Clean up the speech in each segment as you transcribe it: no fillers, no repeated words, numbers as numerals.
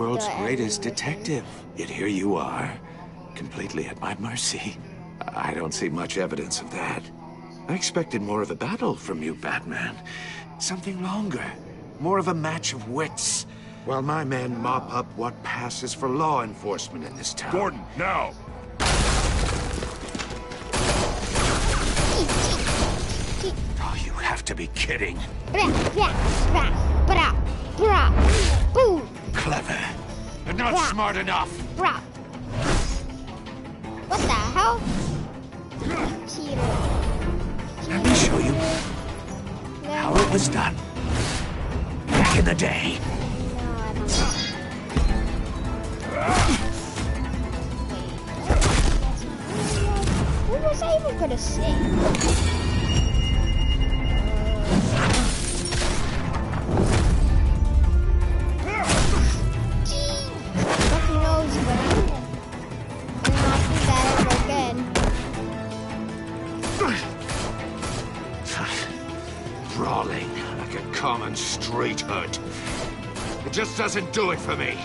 World's greatest detective. Yet here you are, completely at my mercy. I don't see much evidence of that. I expected more of a battle from you, Batman. Something longer. More of a match of wits. While my men mop up what passes for law enforcement in this town. Gordon, now! Oh, you have to be kidding. Clever, but not smart enough. What the hell? Let me show you how it was done back in the day. What was I even gonna say? Lucky knows, but I'm not do that ever again. Brawling like a common street hood. It just doesn't do it for me.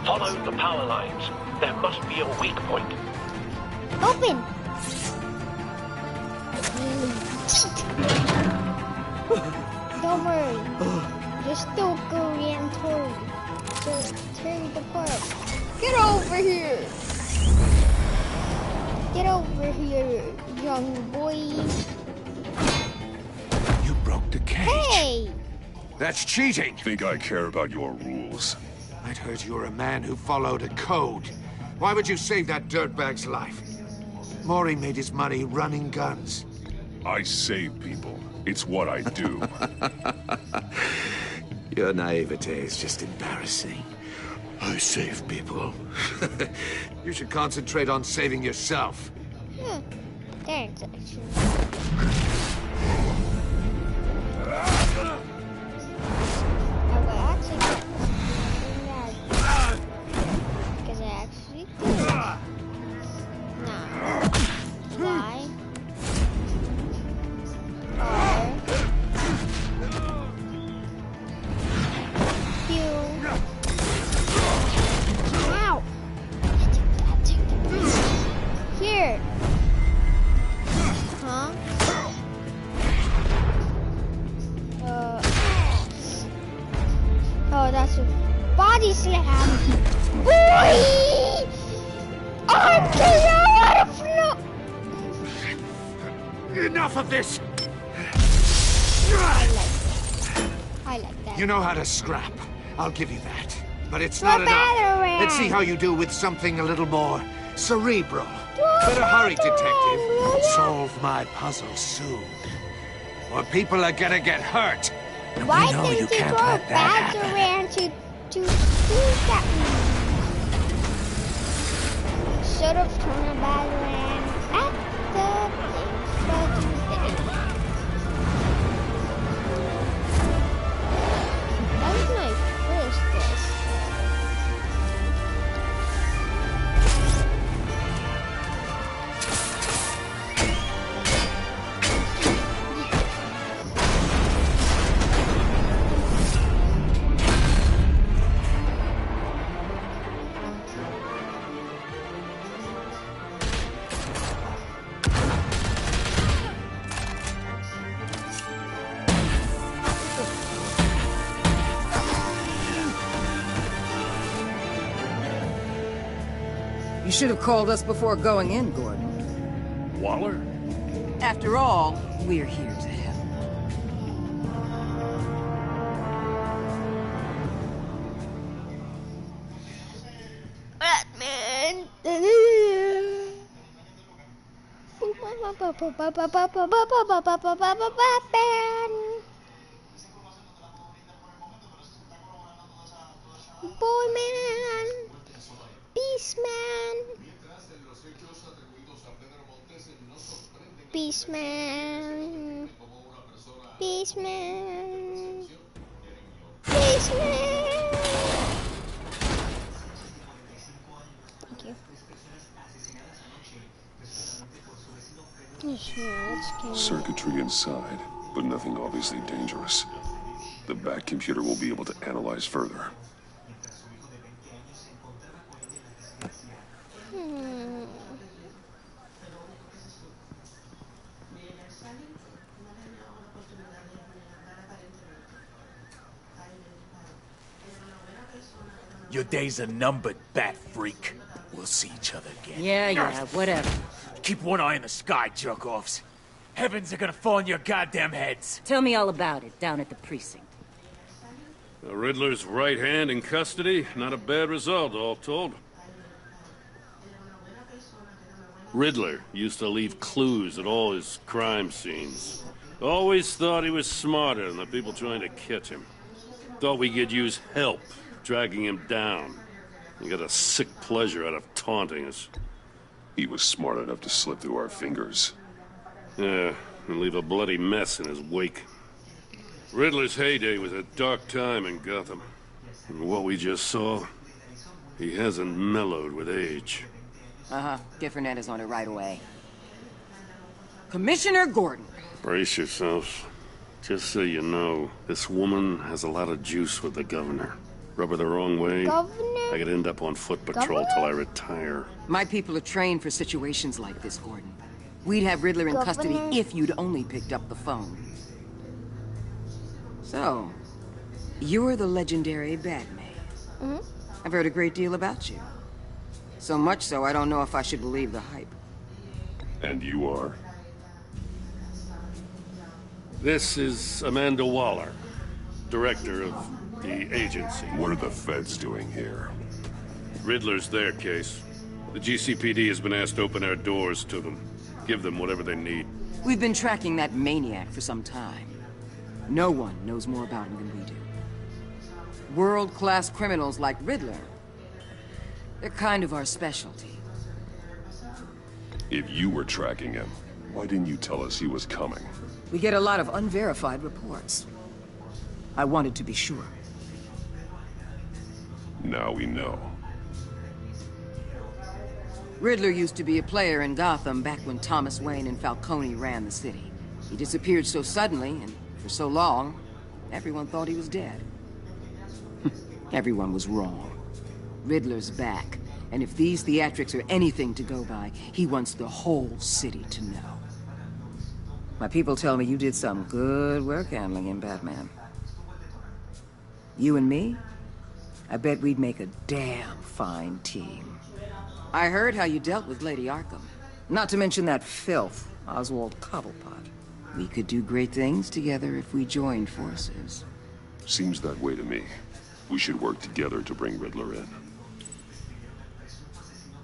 Follow the power lines. There must be a weak point. Open! Don't worry. Just don't go and tear it apart. Get over here! Get over here, young boy. You broke the cage. Hey! That's cheating. Think I care about your rules? I'd heard you were a man who followed a code. Why would you save that dirtbag's life? Maury made his money running guns. I save people. It's what I do. Your naivete is just embarrassing. I save people. You should concentrate on saving yourself. Thanks, actually. Because I actually did. Now, why are you? Ow! Here. Huh? Oh, that's a body slam. Boy! I'm out of flow. Enough of this! I like that. You know how to scrap. I'll give you that. But it's not enough. Let's see how you do with something a little more cerebral. Better hurry, detective. Solve my puzzle soon. Or people are gonna get hurt. And Why we know didn't you you can't throw let that bags happen. around to do that? Should have thrown a bag around at the place, but you didn't. That was my first guess. You should have called us before going in, Gordon. Waller? After all, we're here to help. Batman. Batman. Boy man. Beast man. Beastman. Beastman. Beastman. scan. Circuitry inside, but nothing obviously dangerous. The back computer will be able to analyze further. Your days are numbered, bat freak. We'll see each other again. Yeah, whatever. Keep one eye in the sky, jerk-offs. Heavens are gonna fall on your goddamn heads. Tell me all about it down at the precinct. The Riddler's right hand in custody. Not a bad result, all told. Riddler used to leave clues at all his crime scenes. Always thought he was smarter than the people trying to catch him. Thought we could use help dragging him down. He got a sick pleasure out of taunting us. He was smart enough to slip through our fingers. Yeah, and leave a bloody mess in his wake. Riddler's heyday was a dark time in Gotham. And what we just saw, he hasn't mellowed with age. Get Fernandez on it right away. Commissioner Gordon. Brace yourselves. Just so you know, this woman has a lot of juice with the governor. Rub her the wrong way, Governor? I could end up on foot patrol till I retire. My people are trained for situations like this, Gordon. We'd have Riddler in custody Governor? if you'd only picked up the phone. So, you're the legendary Batman. I've heard a great deal about you. So much so, I don't know if I should believe the hype. And you are? This is Amanda Waller, director of the agency. What are the feds doing here? Riddler's their case. The GCPD has been asked to open our doors to them. Give them whatever they need. We've been tracking that maniac for some time. No one knows more about him than we do. World-class criminals like Riddler, they're kind of our specialty. If you were tracking him, why didn't you tell us he was coming? We get a lot of unverified reports. I wanted to be sure. Now we know. Riddler used to be a player in Gotham back when Thomas Wayne and Falcone ran the city. He disappeared so suddenly and for so long, everyone thought he was dead. Everyone was wrong. Riddler's back, and if these theatrics are anything to go by, he wants the whole city to know. My people tell me you did some good work handling him, Batman. You and me? I bet we'd make a damn fine team. I heard how you dealt with Lady Arkham. Not to mention that filth, Oswald Cobblepot. We could do great things together if we joined forces. Seems that way to me. We should work together to bring Riddler in.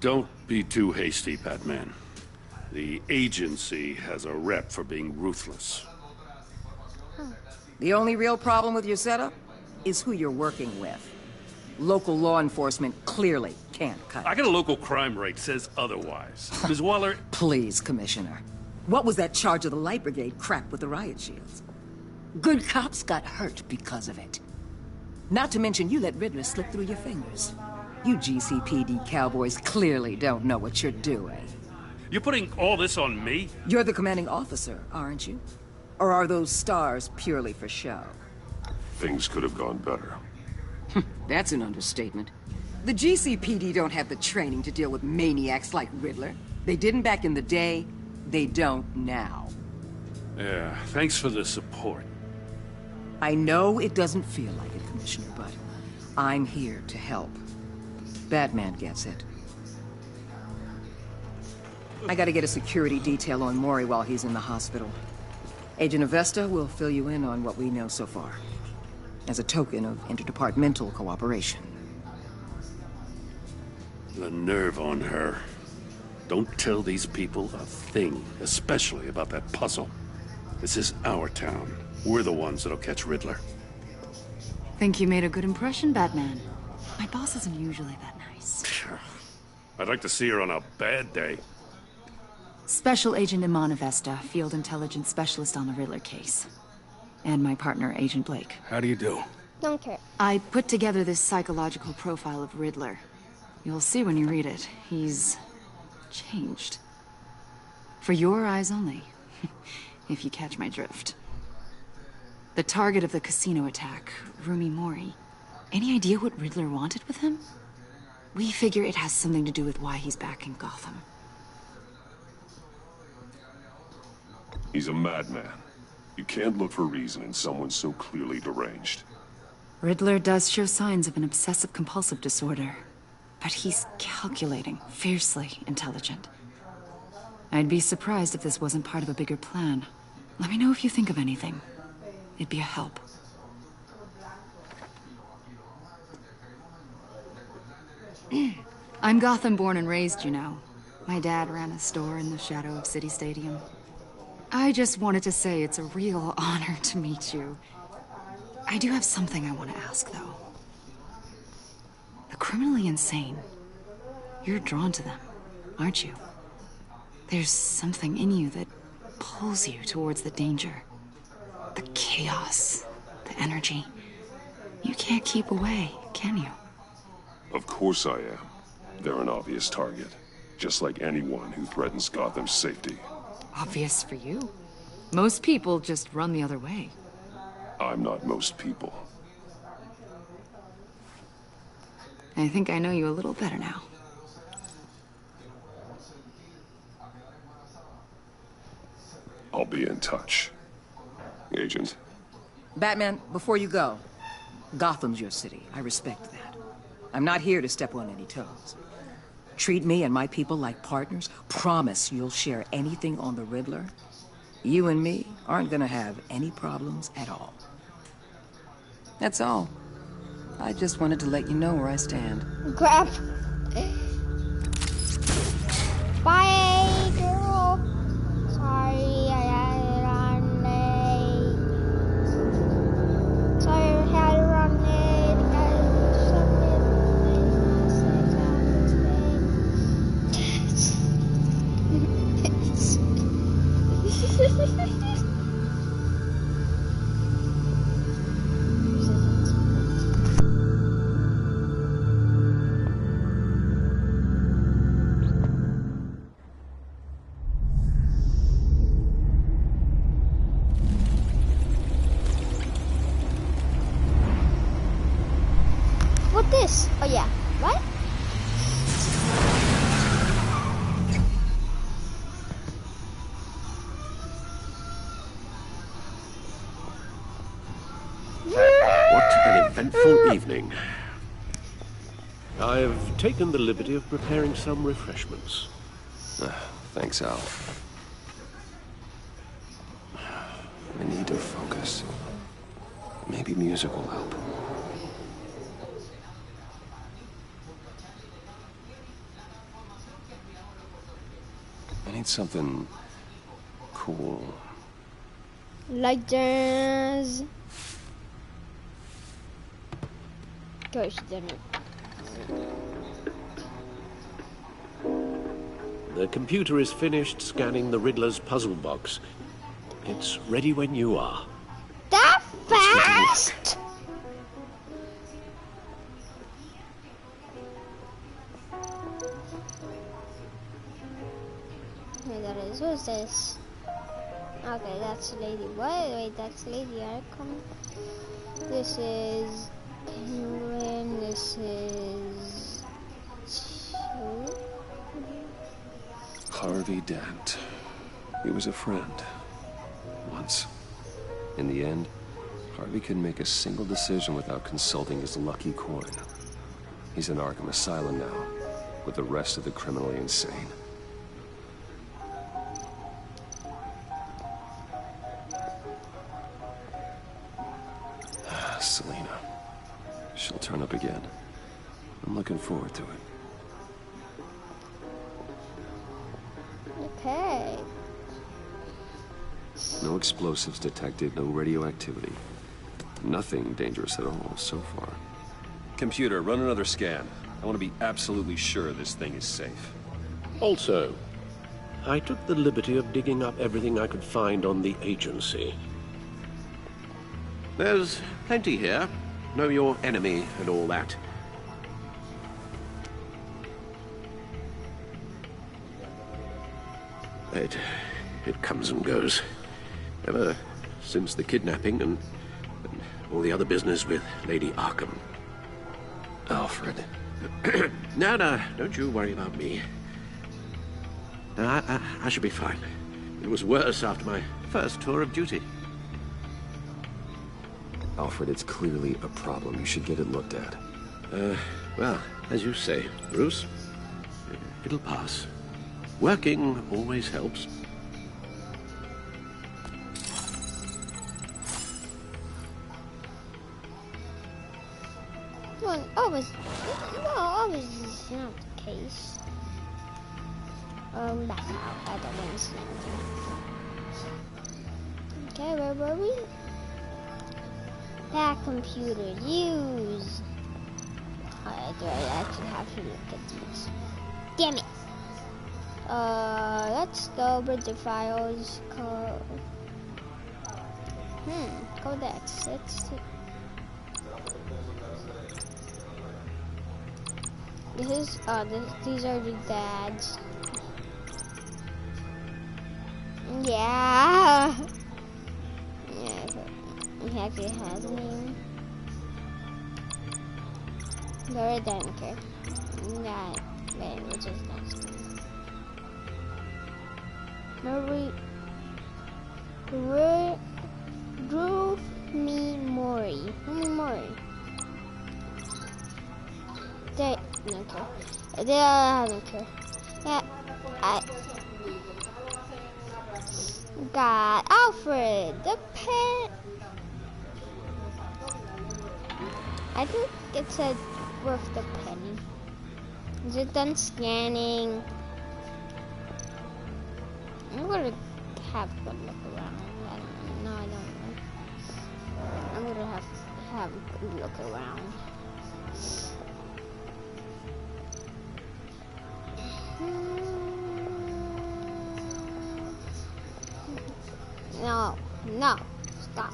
Don't be too hasty, Batman. The agency has a rep for being ruthless. The only real problem with your setup is who you're working with. Local law enforcement clearly can't cut I it. got a local crime rate says otherwise. Ms. Waller, Please, Commissioner. What was that charge of the Light Brigade crap with the riot shields? Good cops got hurt because of it. Not to mention you let Riddler slip through your fingers. You GCPD cowboys clearly don't know what you're doing. you're putting all this on me? You're the commanding officer, aren't you? Or are those stars purely for show? Things could have gone better. That's an understatement. The GCPD don't have the training to deal with maniacs like Riddler. They didn't back in the day, they don't now. Yeah, thanks for the support. I know it doesn't feel like it, Commissioner, but I'm here to help. Batman gets it. I gotta get a security detail on Maury while he's in the hospital. Agent Avesta will fill you in on what we know so far, as a token of interdepartmental cooperation. The nerve on her. Don't tell these people a thing, especially about that puzzle. This is our town. We're the ones that'll catch Riddler. Think you made a good impression, Batman. My boss isn't usually that nice. I'd like to see her on a bad day. Special Agent Iman Avesta, Field Intelligence Specialist on the Riddler case. And my partner, Agent Blake. How do you do? Don't care. I put together this psychological profile of Riddler. You'll see when you read it. He's changed. For your eyes only. if you catch my drift. The target of the casino attack, Rumi Mori. Any idea what Riddler wanted with him? We figure it has something to do with why he's back in Gotham. He's a madman. You can't look for reason in someone so clearly deranged. Riddler does show signs of an obsessive-compulsive disorder. But he's calculating, fiercely intelligent. I'd be surprised if this wasn't part of a bigger plan. Let me know if you think of anything. It'd be a help. I'm Gotham born and raised, you know. My dad ran a store in the shadow of City Stadium. I just wanted to say it's a real honor to meet you. I do have something I want to ask, though. The criminally insane. You're drawn to them, aren't you? There's something in you that pulls you towards the danger. The chaos, the energy. You can't keep away, can you? Of course I am. They're an obvious target. Just like anyone who threatens Gotham's safety. Obvious for you. Most people just run the other way. I'm not most people. I think I know you a little better now. I'll be in touch. Agent. Batman, before you go, Gotham's your city. I respect that. I'm not here to step on any toes. Treat me and my people like partners. Promise you'll share anything on the Riddler. You and me aren't gonna have any problems at all. That's all. I just wanted to let you know where I stand. Crap. Bye, girl. Sorry, I had to run late. Sorry, I had to run late. What this? Oh yeah, what? What an eventful evening. I've taken the liberty of preparing some refreshments. Thanks, Al. I need to focus. Maybe music will help. I need something cool. Like this. Gosh, damn it. The computer is finished scanning the Riddler's puzzle box. It's ready when you are. That fast? Okay, that is. What is this? Okay, that's Lady. What? Wait, that's Lady Arkham. This is Penguin. This is. Harvey Dent. He was a friend. Once. In the end, Harvey couldn't make a single decision without consulting his lucky coin. He's in Arkham Asylum now, with the rest of the criminally insane. Selina. She'll turn up again. I'm looking forward to it. Okay. No explosives detected, no radioactivity. Nothing dangerous at all so far. Computer, run another scan. I want to be absolutely sure this thing is safe. Also, I took the liberty of digging up everything I could find on the agency. There's plenty here. Know your enemy and all that. it comes and goes. Ever since the kidnapping and all the other business with Lady Arkham. Alfred. No, don't you worry about me. No, I should be fine. It was worse after my first tour of duty. Alfred, it's clearly a problem. You should get it looked at. Well, as you say, Bruce, it'll pass. Working always helps. Well, always is not the case. Back out. I don't want to see anything. Okay, where were we? That computer, use. Do I actually have to look at these? Damn it! Let's go with the files. Codex. Let's see. These are the dads. Yeah. Yeah, he actually has a name. Very delicate. That language is nasty. Drew me Mori. They don't care. They don't care. Yeah, I got Alfred the pet. I think it said worth the penny. Is it done scanning? I'm gonna have a good look around. I don't know. No, I don't know. I'm gonna have a good look around. No, stop.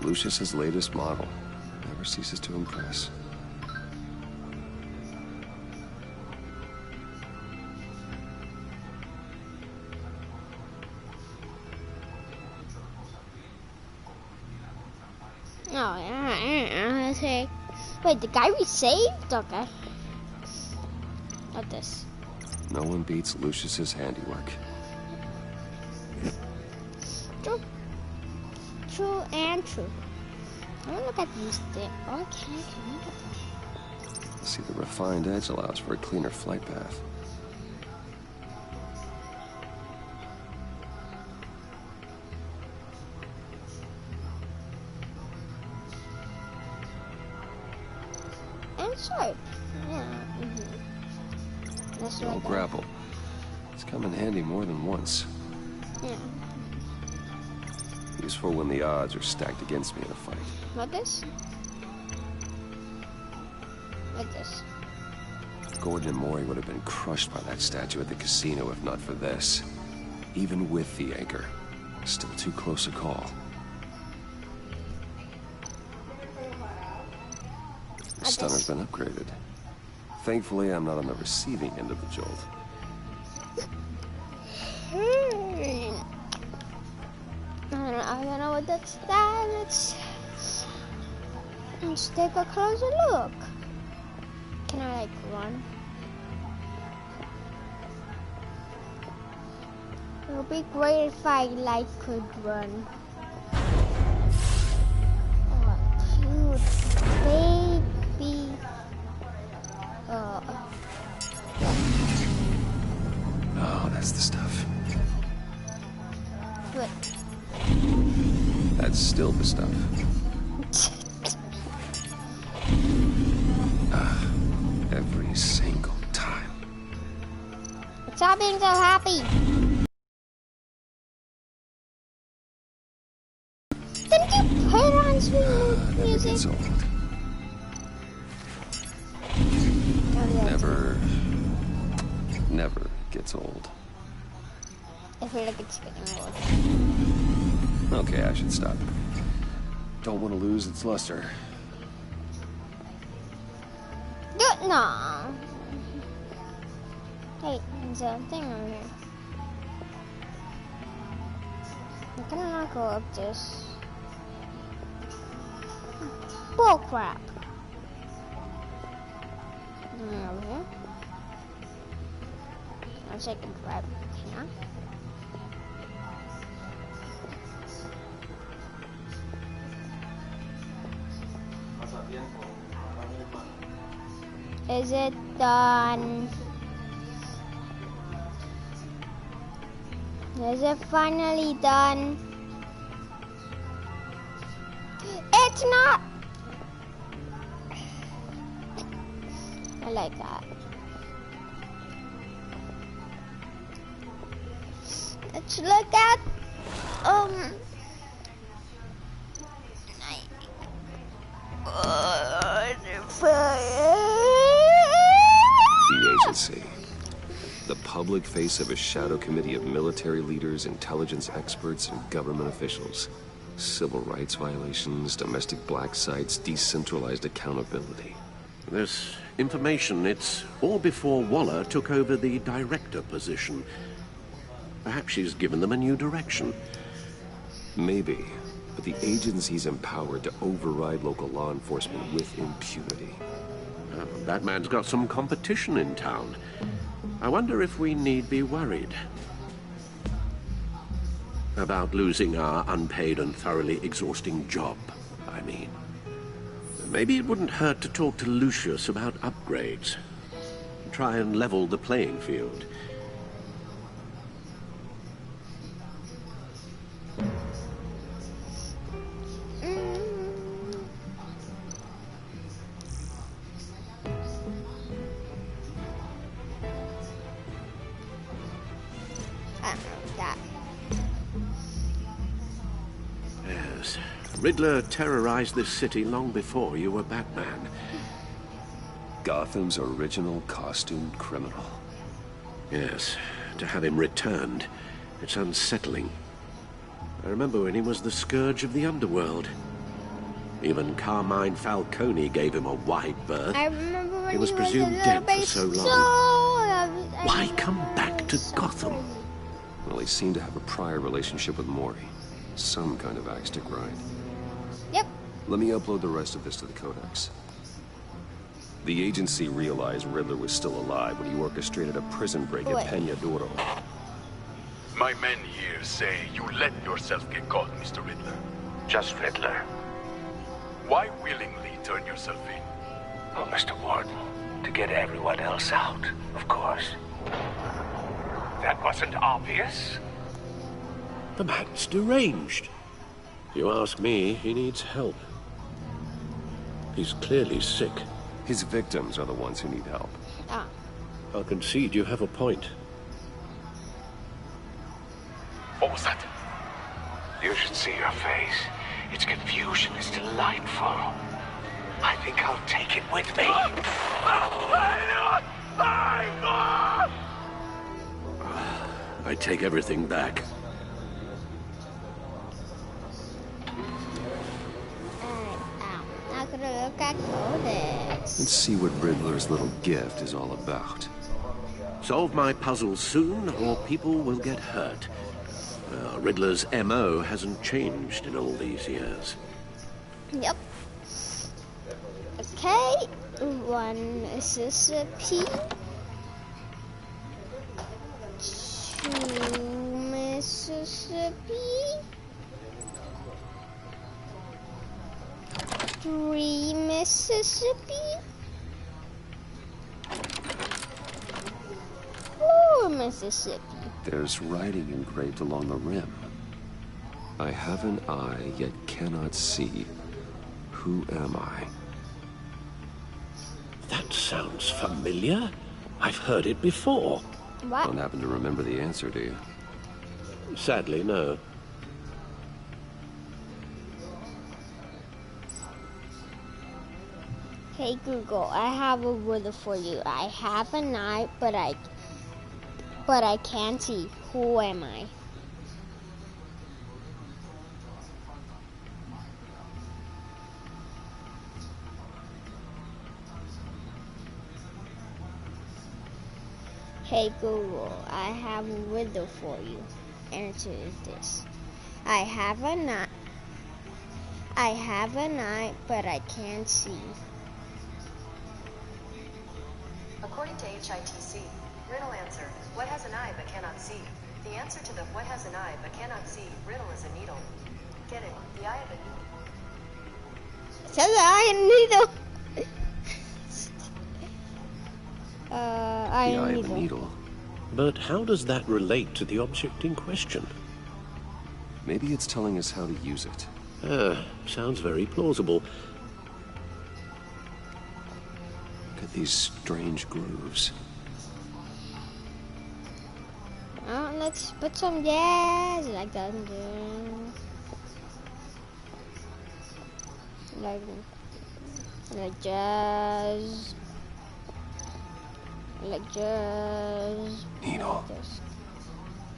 Lucius's latest model. Never ceases to impress. Oh, yeah. Okay. Wait, the guy we saved? Okay. Not this. No one beats Lucius's handiwork. True and true. I want to look at these things. Okay, look at them. See, the refined edge allows for a cleaner flight path. And sharp. Yeah. That's No right. grapple. It's come in handy more than once. Yeah. Useful when the odds are stacked against me in a fight. What this? Like this. Gordon and Mori would have been crushed by that statue at the casino if not for this. Even with the anchor. Still too close a call. The stunner's been upgraded. Thankfully, I'm not on the receiving end of the jolt. I don't know what that's that. Let's take a closer look. Can I like run? It would be great if I like could run. Oh, cute baby. Oh, that's the stuff. What? That's still the stuff. Every single time. Stop being so happy. Didn't you put on sweet Never music? gets old. Oh, yeah. Never never gets old. I feel like it's getting old. Okay, I should stop. Don't want to lose its luster. No. Hey, there's a thing over here. I cannot go up this. Bull crap. Over here. I'll take a drive here. Is it done? Is it finally done? It's not! I like that. Let's look at The agency. The public face of a shadow committee of military leaders, intelligence experts, and government officials. Civil rights violations, domestic black sites, decentralized accountability. This information, it's all before Waller took over the director position. Perhaps she's given them a new direction. Maybe, but the agency's empowered to override local law enforcement with impunity. Batman's got some competition in town. I wonder if we need be worried about losing our unpaid and thoroughly exhausting job, I mean. Maybe it wouldn't hurt to talk to Lucius about upgrades. Try and level the playing field. Yes, Riddler terrorized this city long before you were Batman. Gotham's original costumed criminal. Yes, to have him returned, it's unsettling. I remember when he was the scourge of the underworld. Even Carmine Falcone gave him a wide berth. I remember when he was presumed dead for so long. Why come back to Gotham? Well, he seemed to have a prior relationship with Maury. Some kind of axe to grind. Yep. Let me upload the rest of this to the Codex. The agency realized Riddler was still alive when he orchestrated a prison break at Peña Duro. My men here say you let yourself get caught, Mr. Riddler. Just Riddler. Why willingly turn yourself in? Oh, Mr. Warden, to get everyone else out, of course. That wasn't obvious. The man's deranged. If you ask me, he needs help. He's clearly sick. His victims are the ones who need help. Ah. I'll concede you have a point. What was that? You should see your face. Its confusion is delightful. I think I'll take it with me. I take everything back. Now gonna look at Codex. Let's see what Riddler's little gift is all about. Solve my puzzle soon, or people will get hurt. Riddler's M.O. hasn't changed in all these years. Yep. Okay. One Mississippi. Two Mississippi. 3 Mississippi. 4 Mississippi. There's writing engraved along the rim. I have an eye, yet cannot see. Who am I? That sounds familiar. I've heard it before. What? Don't happen to remember the answer, do you? Sadly, no. Hey Google, I have a riddle for you. I have a knife, but I But I can't see. Who am I? Hey Google, I have a riddle for you. Answer this. I have an eye, but I can't see. According to HITC, riddle answer, what has an eye but cannot see? The answer to the what has an eye but cannot see riddle is a needle. Get it? The eye of a needle. It says the eye of a needle. The eye of a needle. But how does that relate to the object in question? Maybe it's telling us how to use it. Sounds very plausible. Look at these strange grooves. Let's put some jazz like that. Like jazz. Like jazz. Needle. Like this.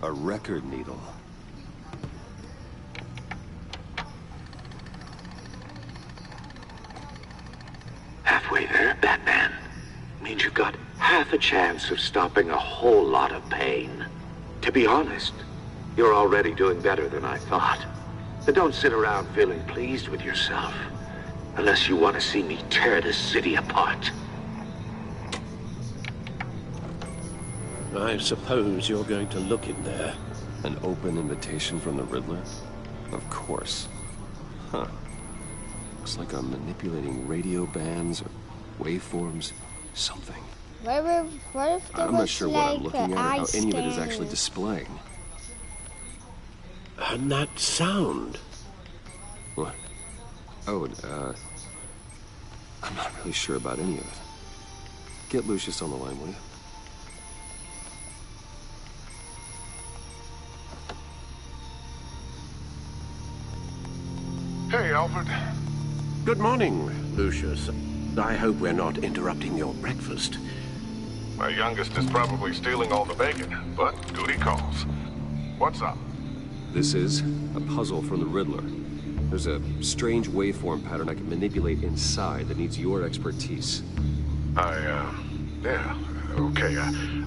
A record needle. Halfway there, Batman. Means you've got half a chance of stopping a whole lot of pain. To be honest, you're already doing better than I thought. But don't sit around feeling pleased with yourself. Unless you want to see me tear this city apart. I suppose you're going to look in there. An open invitation from the Riddler? Of course. Huh. Looks like I'm manipulating radio bands or waveforms. Something. What if there I'm not was sure like what I'm looking at or how any of it is scanner? actually displaying. And that sound. What? Oh, I'm not really sure about any of it. Get Lucius on the line, will you? Hey, Alfred. Good morning, Lucius. I hope we're not interrupting your breakfast. My youngest is probably stealing all the bacon, but duty calls. What's up? This is a puzzle from the Riddler. There's a strange waveform pattern I can manipulate inside that needs your expertise. Yeah, okay.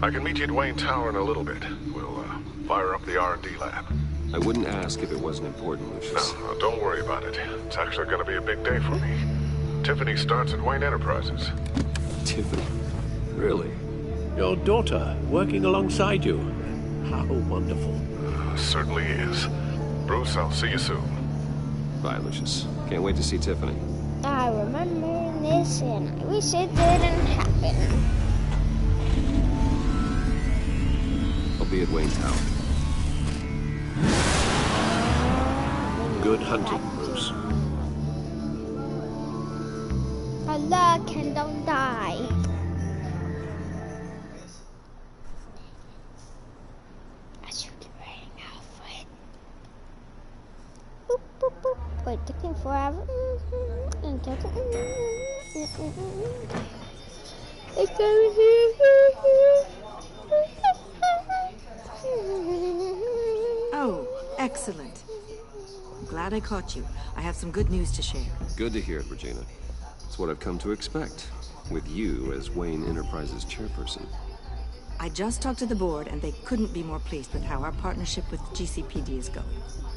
I can meet you at Wayne Tower in a little bit. We'll, fire up the R&D lab. I wouldn't ask if it wasn't important, Lucius. No, don't worry about it. It's actually gonna be a big day for me. Tiffany starts at Wayne Enterprises. Tiffany? Really? Your daughter working alongside you. How wonderful. Certainly is. Bruce, I'll see you soon. Bye, Lucius. Can't wait to see Tiffany. I remember this and I wish it didn't happen. I'll be at Wayne Tower. Good hunting, Bruce. Good luck and don't die. I should be waiting Alfred. Boop, boop, boop. Wait, taking forever. It's coming here. Oh, excellent. I'm glad I caught you. I have some good news to share. Good to hear it, Regina. It's what I've come to expect, with you as Wayne Enterprises chairperson. I just talked to the board, and they couldn't be more pleased with how our partnership with GCPD is going.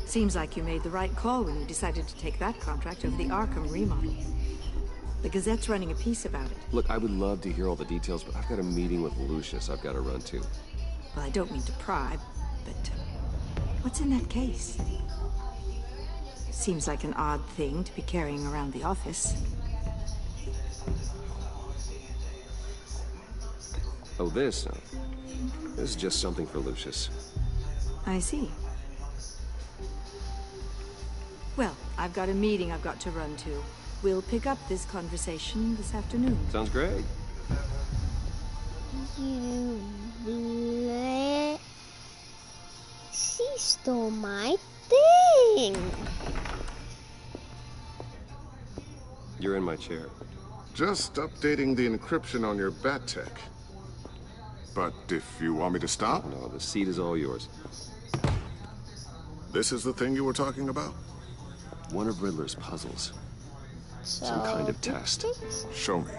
Seems like you made the right call when you decided to take that contract over the Arkham remodel. The Gazette's running a piece about it. Look, I would love to hear all the details, but I've got a meeting with Lucius I've got to run to. Well, I don't mean to pry, but what's in that case? Seems like an odd thing to be carrying around the office. Oh, this? No. This is just something for Lucius. I see. Well, I've got a meeting I've got to run to. We'll pick up this conversation this afternoon. Sounds great. She stole my thing. You're in my chair. Just updating the encryption on your bat tech. But if you want me to stop? No, the seat is all yours. This is the thing you were talking about? One of Riddler's puzzles. So, Some kind of test. Show me.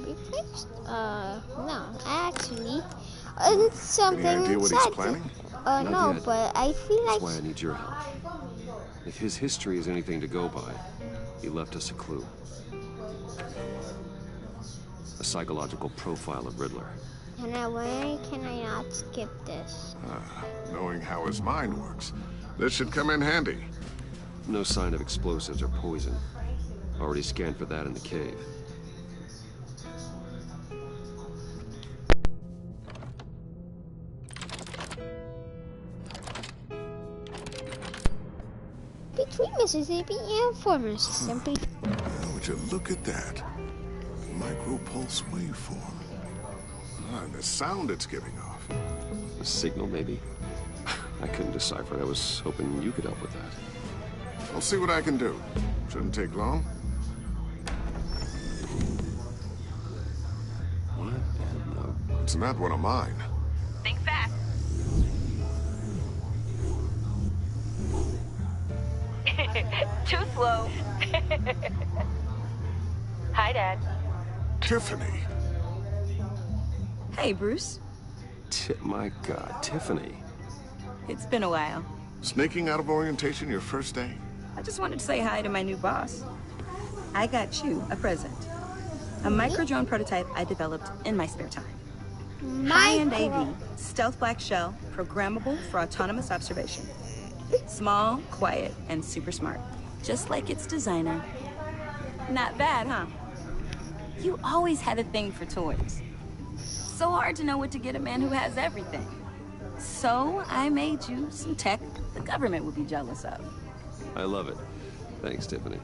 Be fixed? No, actually, it's something Any idea what he's sad. planning? Not No, yet. but I feel like. That's why I need your help. If his history is anything to go by, he left us a clue. A psychological profile of Riddler. Why can I not skip this? Knowing how his mind works, this should come in handy. No sign of explosives or poison. Already scanned for that in the cave. Between Mississippi and for Mississippi. Would you look at that? Micropulse waveform. And the sound it's giving off. A signal, maybe? I couldn't decipher. I was hoping you could help with that. I'll see what I can do. Shouldn't take long. What in the... It's not one of mine. Think fast. Too slow. Hi, Dad. Tiffany. Hey, Bruce. My God, Tiffany. It's been a while. Sneaking out of orientation your first day? I just wanted to say hi to my new boss. I got you a present. A micro-drone prototype I developed in my spare time. High-end AV, stealth black shell, programmable for autonomous observation. Small, quiet, and super smart. Just like its designer. Not bad, huh? You always had a thing for toys. So hard to know what to get a man who has everything. So I made you some tech the government would be jealous of. I love it. Thanks, Tiffany.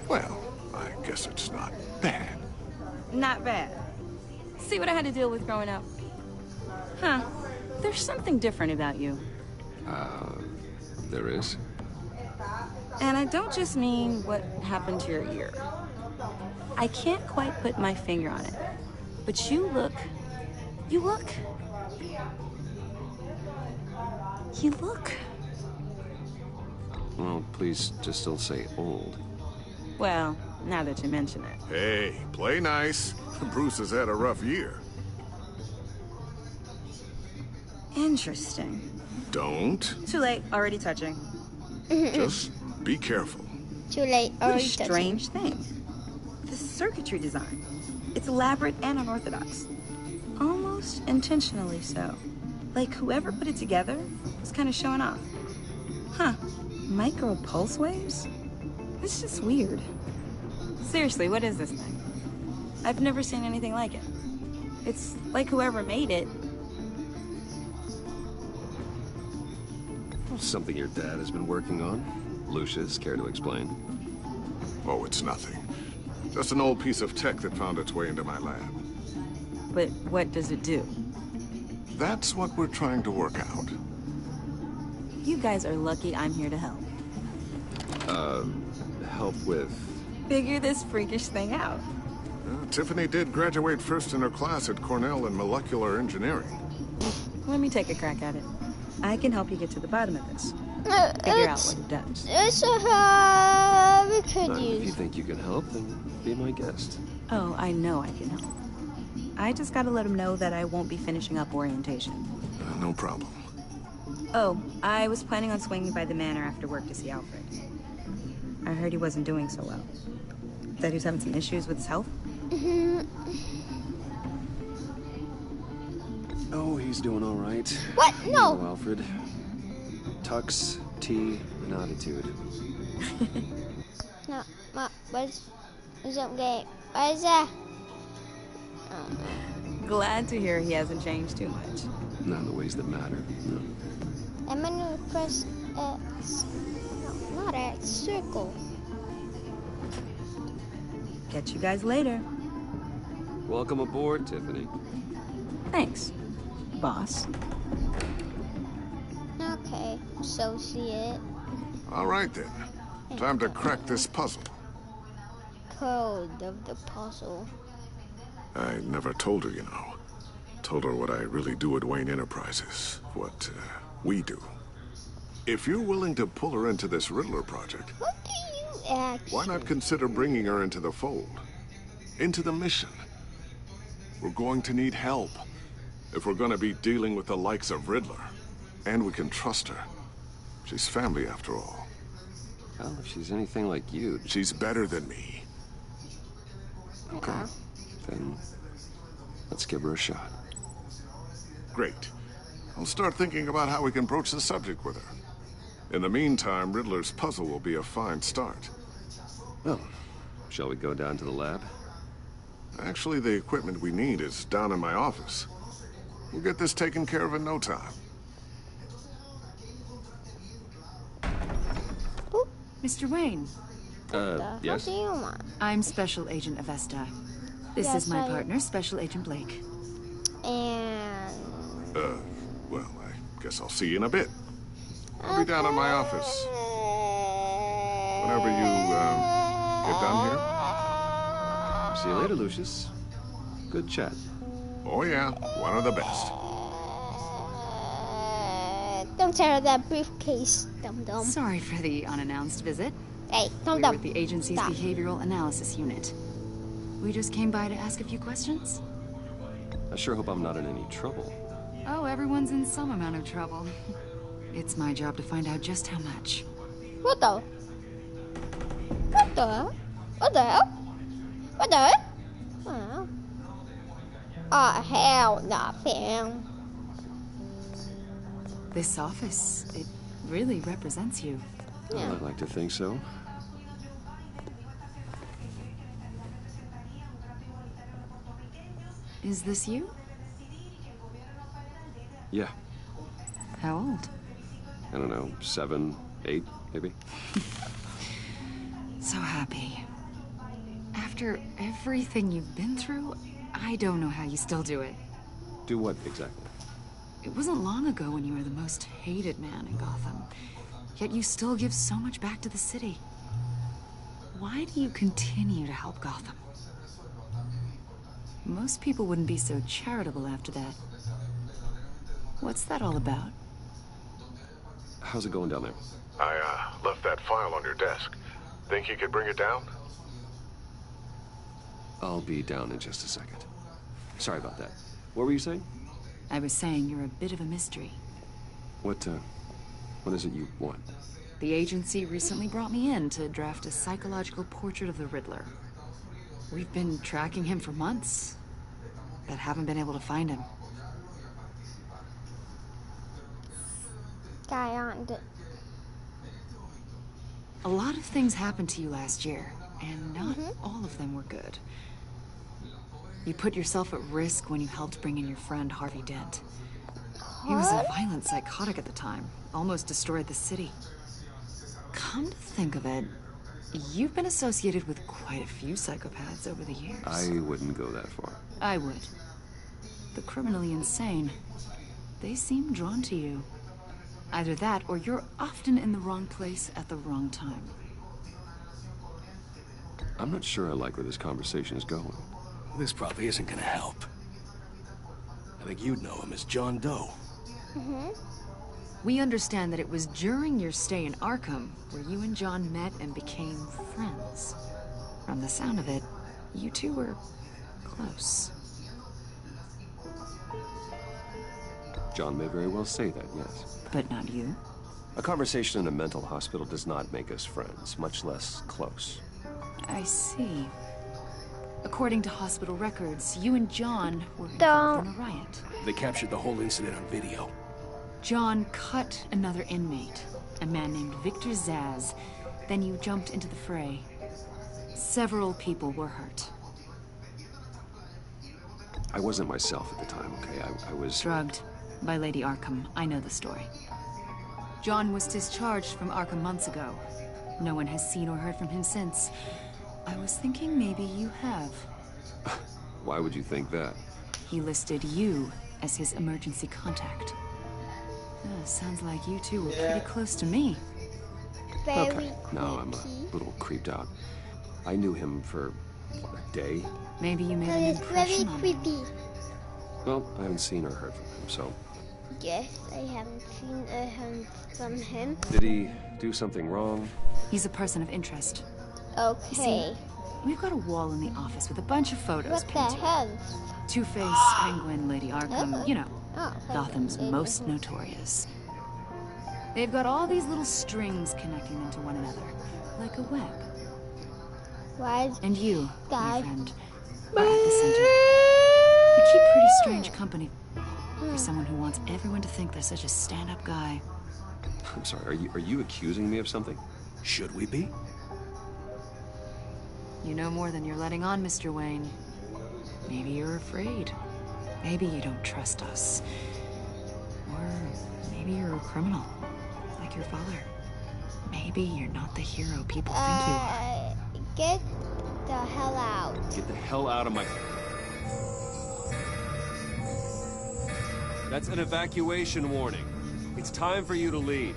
Well, I guess it's not bad. Not bad. See what I had to deal with growing up? Huh. There's something different about you. There is? And I don't just mean what happened to your ear. I can't quite put my finger on it. But you look... Well, please just don't say old. Well, now that you mention it. Hey, play nice. Bruce has had a rough year. Interesting. Don't. Too late, already touching. Just be careful. Too late, What a already touching. strange thing. The circuitry design. It's elaborate and unorthodox. Almost intentionally so. Like whoever put it together was kind of showing off. Huh. Micro pulse waves? It's just weird. Seriously, what is this thing? I've never seen anything like it. It's like whoever made it. Something your dad has been working on. Lucius, care to explain? Oh, it's nothing. Just an old piece of tech that found its way into my lab. But what does it do? That's what we're trying to work out. You guys are lucky I'm here to help. Help with... Figure this freakish thing out. Tiffany did graduate first in her class at Cornell in molecular engineering. Let me take a crack at it. I can help you get to the bottom of this. Figure out what it does. It's we could If you use. think you can help, then be my guest. Oh, I know I can help. I just gotta let him know that I won't be finishing up orientation. No problem. Oh, I was planning on swinging by the manor after work to see Alfred. I heard he wasn't doing so well. That he was having some issues with his health? Oh, he's doing all right. What? You No. know, Alfred. Tux, tea, and attitude. No, what's up, game? What is that? Glad to hear he hasn't changed too much. Not in the ways that matter. No. I'm gonna press X. No, not X, circle. Catch you guys later. Welcome aboard, Tiffany. Thanks, boss. Okay, associate. All right, then. Time to crack this puzzle. Code of the puzzle. I never told her, you know. told her what I really do at Wayne Enterprises, what we do. If you're willing to pull her into this Riddler project, What do you actually? why not consider bringing her into the fold? Into the mission? We're going to need help if we're going to be dealing with the likes of Riddler. And we can trust her. She's family after all. Well, if she's anything like you... She's better than me. Okay. Then let's give her a shot. Great. I'll start thinking about how we can broach the subject with her. In the meantime, Riddler's puzzle will be a fine start. Well, shall we go down to the lab? Actually, the equipment we need is down in my office. We'll get this taken care of in no time. Mr. Wayne. Yes? What do you want? I'm Special Agent Avesta. This Yes, is my I- partner, Special Agent Blake. And Well, I guess I'll see you in a bit. I'll be down in my office. Whenever you, get done here. See you later, Lucius. Good chat. Oh yeah, one of the best. don't tear up that briefcase, dum-dum. Sorry for the unannounced visit. Hey, We're dum-dum. with the agency's Stop. Behavioral Analysis Unit. We just came by to ask a few questions. I sure hope I'm not in any trouble. Oh, everyone's in some amount of trouble. It's my job to find out just how much. What the? What the? What the? What the? Oh, hell, nothing. This office, it really represents you. I'd like to think so. Is this you? Yeah. How old? I don't know, 7, 8, maybe? So happy. After everything you've been through, I don't know how you still do it. Do what exactly? It wasn't long ago when you were the most hated man in Gotham. Yet you still give so much back to the city. Why do you continue to help Gotham? Most people wouldn't be so charitable after that. What's that all about? How's it going down there? I, left that file on your desk. Think you could bring it down? I'll be down in just a second. Sorry about that. What were you saying? I was saying you're a bit of a mystery. What is it you want? The agency recently brought me in to draft a psychological portrait of the Riddler. We've been tracking him for months, but haven't been able to find him. Guy on the... A lot of things happened to you last year, and not all of them were good. You put yourself at risk when you helped bring in your friend Harvey Dent. He was a violent psychotic at the time, almost destroyed the city. Come to think of it, you've been associated with quite a few psychopaths over the years. I wouldn't go that far. I would. The criminally insane, they seem drawn to you. Either that, or you're often in the wrong place at the wrong time. I'm not sure I like where this conversation is going. This probably isn't gonna help. I think you'd know him as John Doe. We understand that it was during your stay in Arkham where you and John met and became friends. From the sound of it, you two were close. John may very well say that, yes. But not you. A conversation in a mental hospital does not make us friends, much less close. I see. According to hospital records, you and John were involved in a riot. They captured the whole incident on video. John cut another inmate, a man named Victor Zaz. Then you jumped into the fray. Several people were hurt. I wasn't myself at the time, okay? I was... Drugged by Lady Arkham. I know the story. John was discharged from Arkham months ago. No one has seen or heard from him since. I was thinking maybe you have. Why would you think that? He listed you as his emergency contact. Sounds like you two were pretty close to me. Very Okay, now I'm a little creeped out. I knew him for, what, a day? Maybe you made an It's very impression on him. creepy. Well, I haven't seen or heard from him, so... Yes, I haven't seen a hint from him. Did he do something wrong? He's a person of interest. Okay. See, we've got a wall in the office with a bunch of photos What the painted. hell? Two-Face, Penguin, Lady Arkham, you know, Gotham's most notorious. They've got all these little strings connecting them to one another, like a web. Why? And you, my friend, are at the center. You keep pretty strange company for someone who wants everyone to think they're such a stand-up guy. I'm sorry, are you accusing me of something? Should we be? You know more than you're letting on, Mr. Wayne. Maybe you're afraid. Maybe you don't trust us. Or maybe you're a criminal, like your father. Maybe you're not the hero people think you are. Get the hell out. Get the hell out of my... That's an evacuation warning. It's time for you to leave.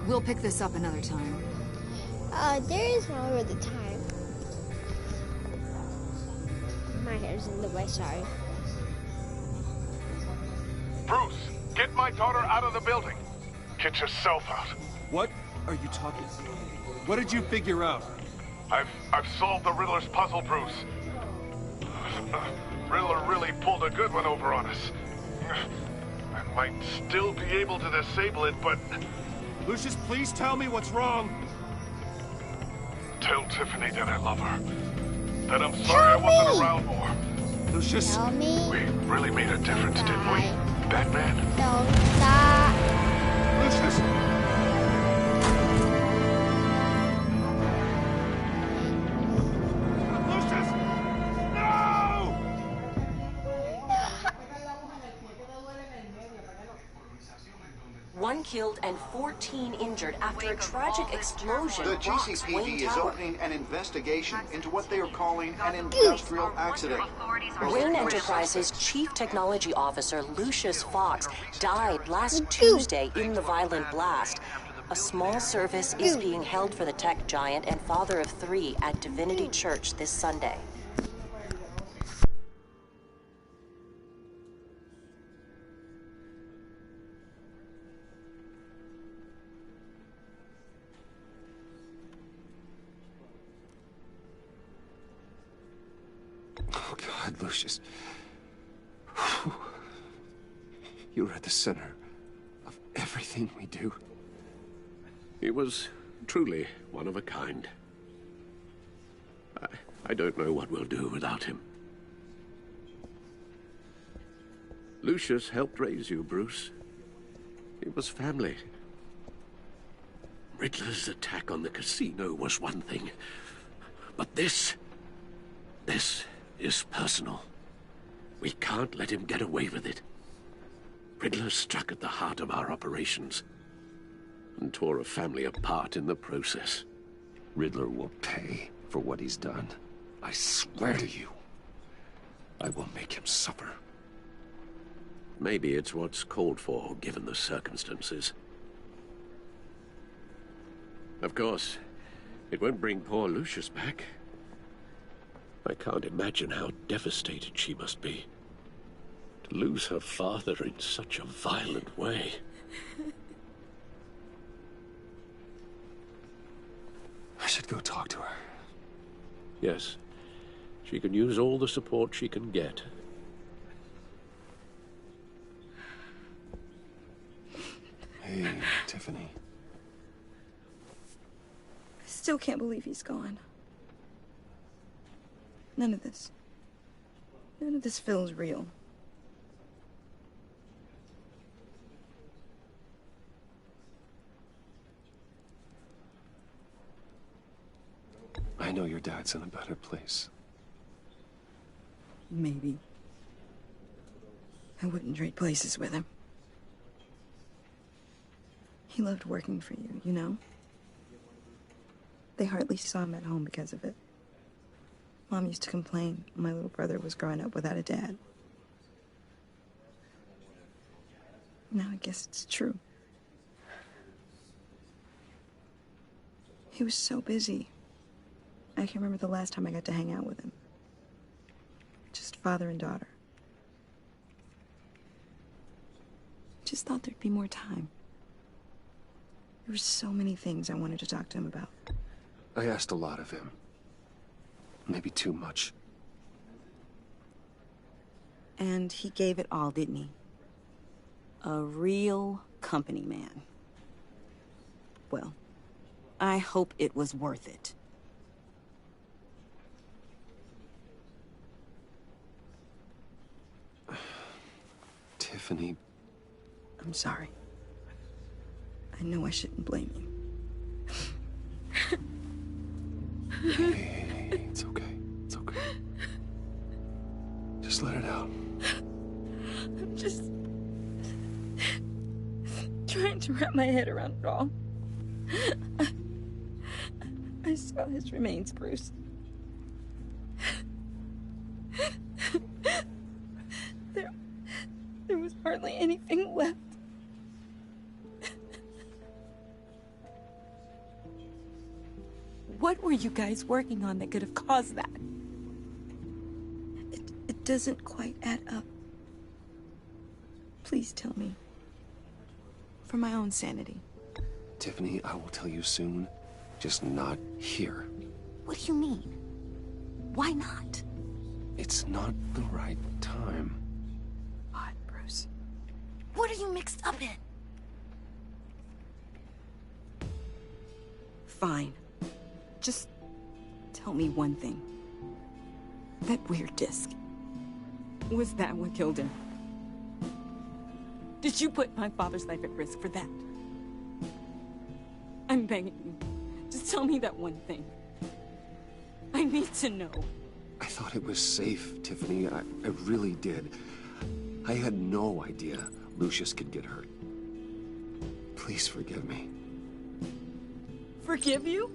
We'll pick this up another time. There is no other time. My hair's in the way, sorry. Bruce, get my daughter out of the building. Get yourself out. What are you talking? What did you figure out? I've solved the Riddler's puzzle, Bruce. Riddler really pulled a good one over on us. I might still be able to disable it, but... Lucius, please tell me what's wrong. Tell Tiffany that I love her. That I'm sorry I wasn't around more. Lucius. Tell me. We really made a difference, didn't we? Batman? Don't stop. Lucius! Lucius! No! One killed and 14 injured after a tragic explosion. The rocks GCPD Wayne is Tower. opening an investigation into what they are calling an industrial accident. Wayne Enterprises Chief Technology Officer Lucius Fox died last Tuesday in the violent blast. A small service is being held for the tech giant and father of 3 at Divinity Church this Sunday. Oh, God, Lucius. You were at the center of everything we do. He was truly one of a kind. I don't know what we'll do without him. Lucius helped raise you, Bruce. It was family. Riddler's attack on the casino was one thing, but this is personal. We can't let him get away with it. Riddler struck at the heart of our operations and tore a family apart in the process. Riddler will pay for what he's done. I swear to you, I will make him suffer. Maybe it's what's called for, given the circumstances. Of course, it won't bring poor Lucius back. I can't imagine how devastated she must be. To lose her father in such a violent way. I should go talk to her. Yes, she can use all the support she can get. Hey, Tiffany. I still can't believe he's gone. None of this feels real. I know your dad's in a better place. Maybe. I wouldn't trade places with him. He loved working for you, you know? They hardly saw him at home because of it. Mom used to complain my little brother was growing up without a dad. Now I guess it's true. He was so busy. I can't remember the last time I got to hang out with him. Just father and daughter. just thought there'd be more time. There were so many things I wanted to talk to him about. I asked a lot of him. Maybe too much. And he gave it all, didn't he? A real company man. Well, I hope it was worth it. Tiffany... I'm sorry. I know I shouldn't blame you. Hey, it's okay. It's okay. Just let it out. I'm just trying to wrap my head around it all. I saw his remains, Bruce. There was hardly anything left. What were you guys working on that could have caused that? It doesn't quite add up. Please tell me. For my own sanity. Tiffany, I will tell you soon. Just not here. What do you mean? Why not? It's not the right time. What, Bruce? What are you mixed up in? Fine. Just tell me one thing. That weird disc. Was that what killed him? Did you put my father's life at risk for that? I'm begging you. Just tell me that one thing. I need to know. I thought it was safe, Tiffany. I really did. I had no idea Lucius could get hurt. Please forgive me. Forgive you?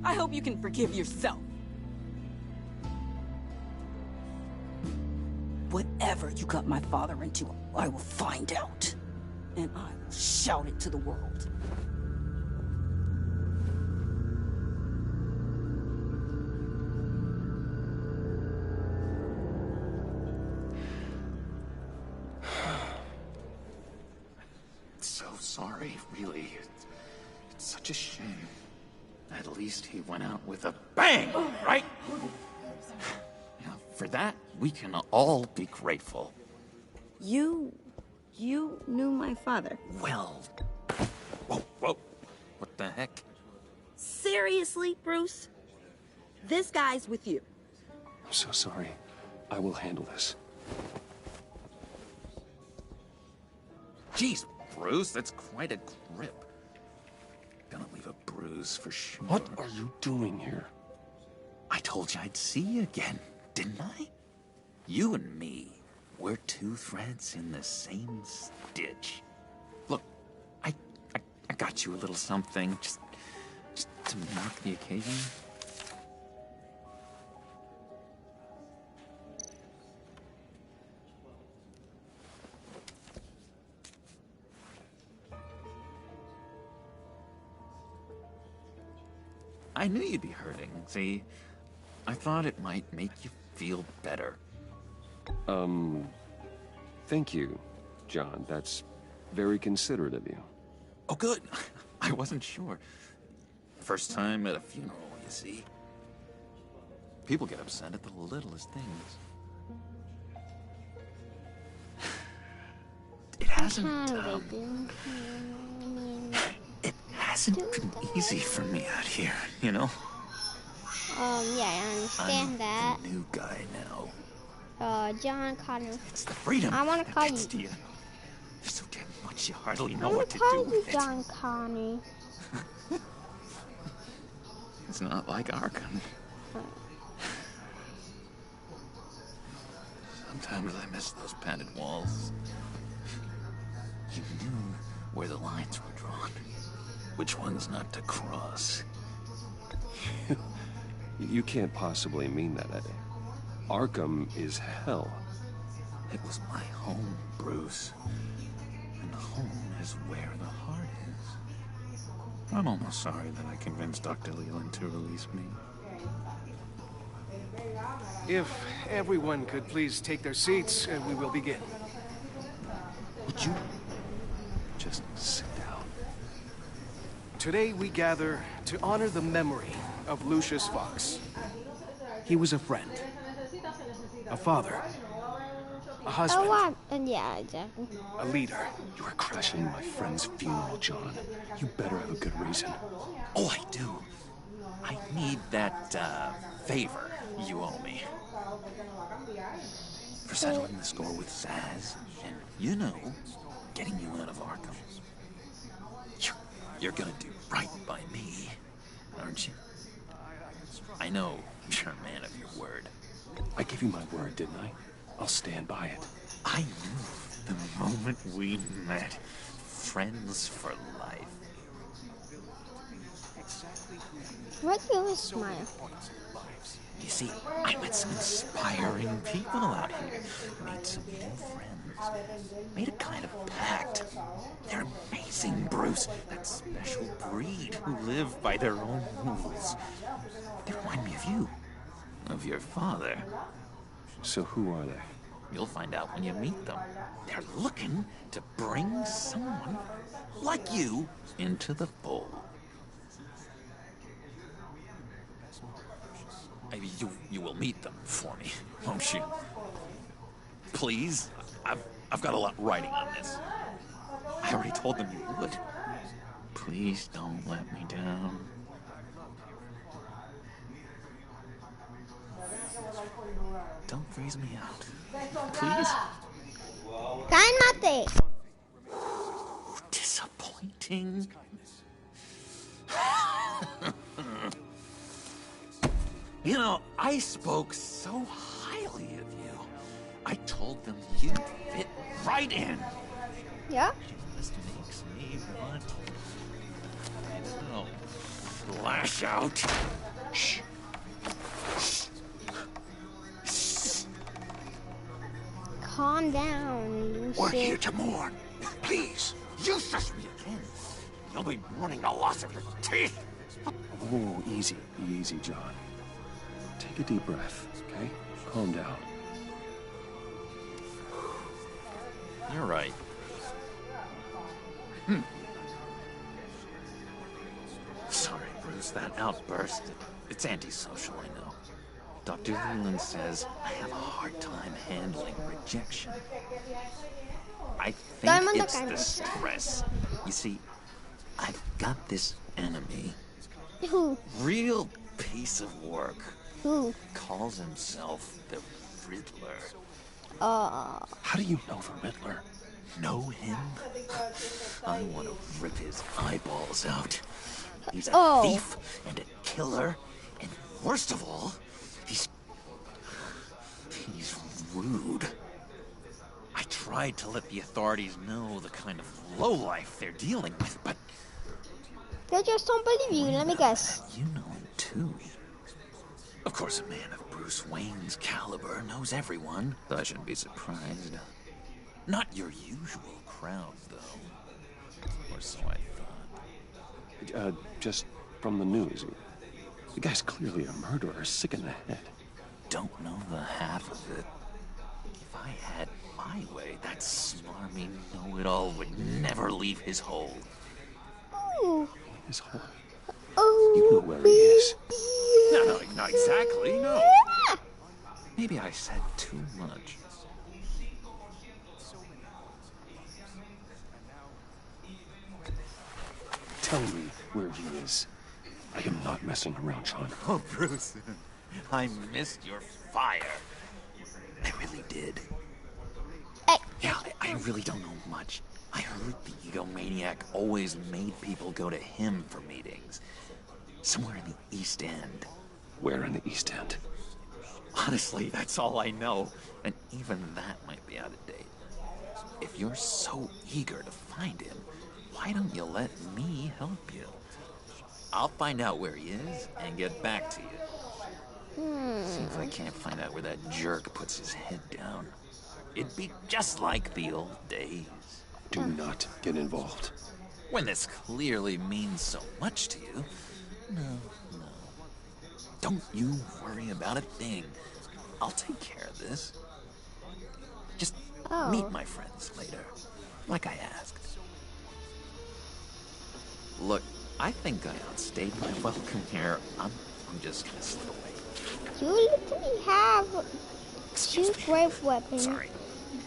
I hope you can forgive yourself. Whatever you got my father into, I will find out. And I will shout it to the world. So sorry, really. It's such a shame. At least he went out with a bang, right? Now, for that, we can all be grateful. You knew my father. Well... Whoa. What the heck? Seriously, Bruce? This guy's with you. I'm so sorry. I will handle this. Jeez, Bruce, that's quite a grip. Gonna leave a bruise for sure. What are you doing here? I told you I'd see you again, didn't I? You and me, we're two threads in the same stitch. Look, I got you a little something, just to mark the occasion. I knew you'd be hurting, see? I thought it might make you feel better. Thank you, John. That's very considerate of you. Oh, good. I wasn't sure. First time at a funeral, you see. People get upset at the littlest things. It hasn't been easy for me out here, you know? Yeah, I understand I'm that. the new guy now. John Connor. It's the freedom I want to call gets to you. you. There's so damn much you hardly know I what want to to call do you with it. John Connor. It's not like Arkham. Sometimes I miss those padded walls. You knew where the lines were drawn. Which ones not to cross. You can't possibly mean that, Eddie. Arkham is hell. It was my home, Bruce. And home is where the heart is. I'm almost sorry that I convinced Dr. Leland to release me. If everyone could please take their seats, we will begin. Would you just sit down? Today we gather to honor the memory of Lucius Fox. He was a friend, a father, a husband, yeah, exactly. a leader. You are crashing my friend's funeral, John. You better have a good reason. Oh, I do. I need that, favor you owe me. For settling the score with Zaz, and, you know, getting you out of Arkham. You're gonna do right by me, aren't you? I know you're a man of your word. I gave you my word, didn't I? I'll stand by it. I knew the moment we met. Friends for life. Why do you always smile? You see, I met some inspiring people out here. Made some new friends. Made a kind of pact. They're amazing, Bruce. That special breed who live by their own rules. They remind me of you. Of your father. So who are they? You'll find out when you meet them. They're looking to bring someone like you into the fold. You will meet them for me, won't you? Please? I've got a lot writing on this. I already told them you would. Please don't let me down. Don't freeze me out. Please? Cálmate. Disappointing. You know, I spoke so highly of you. I told them you fit right in. Yeah? This makes me want to lash out. Shh. Calm down, Lucius. We're here to mourn. Please, you shush me again. You'll be mourning the loss of your teeth. Oh, easy, John. Take a deep breath, okay? Calm down. You're right. Sorry, Bruce, that outburst, it's antisocial, I know. Dr. Leland says I have a hard time handling rejection. I think it's the stress. You see, I've got this enemy. Who? Real piece of work. Who? Calls himself the Riddler. How do you know the Riddler? Know him? I want to rip his eyeballs out. He's a thief and a killer, and worst of all, he's rude. I tried to let the authorities know the kind of lowlife they're dealing with, but they just don't believe you. Let me guess. You know him too. Of course, a man of Bruce Wayne's caliber knows everyone. I shouldn't be surprised. Not your usual crowd, though. Or so I thought. Just from the news. The guy's clearly a murderer, sick in the head. Don't know the half of it. If I had my way, that smarmy know-it-all would never leave his hole. Ooh. His hole? Oh, you know where he is. No, not exactly, no. Maybe I said too much. Tell me where he is. I am not messing around, John. Oh, Bruce, I missed your fire. I really did. Yeah, I really don't know much. I heard the egomaniac always made people go to him for meetings. Somewhere in the East End. Where in the East End? Honestly, that's all I know. And even that might be out of date. If you're so eager to find him, why don't you let me help you? I'll find out where he is and get back to you. See if I can't find out where that jerk puts his head down. It'd be just like the old days. Do not get involved. When this clearly means so much to you. No. Don't you worry about a thing. I'll take care of this. Just meet my friends later. like I asked. Look, I think I outstayed my welcome here. I'm just gonna slip away. You literally have two grave weapons,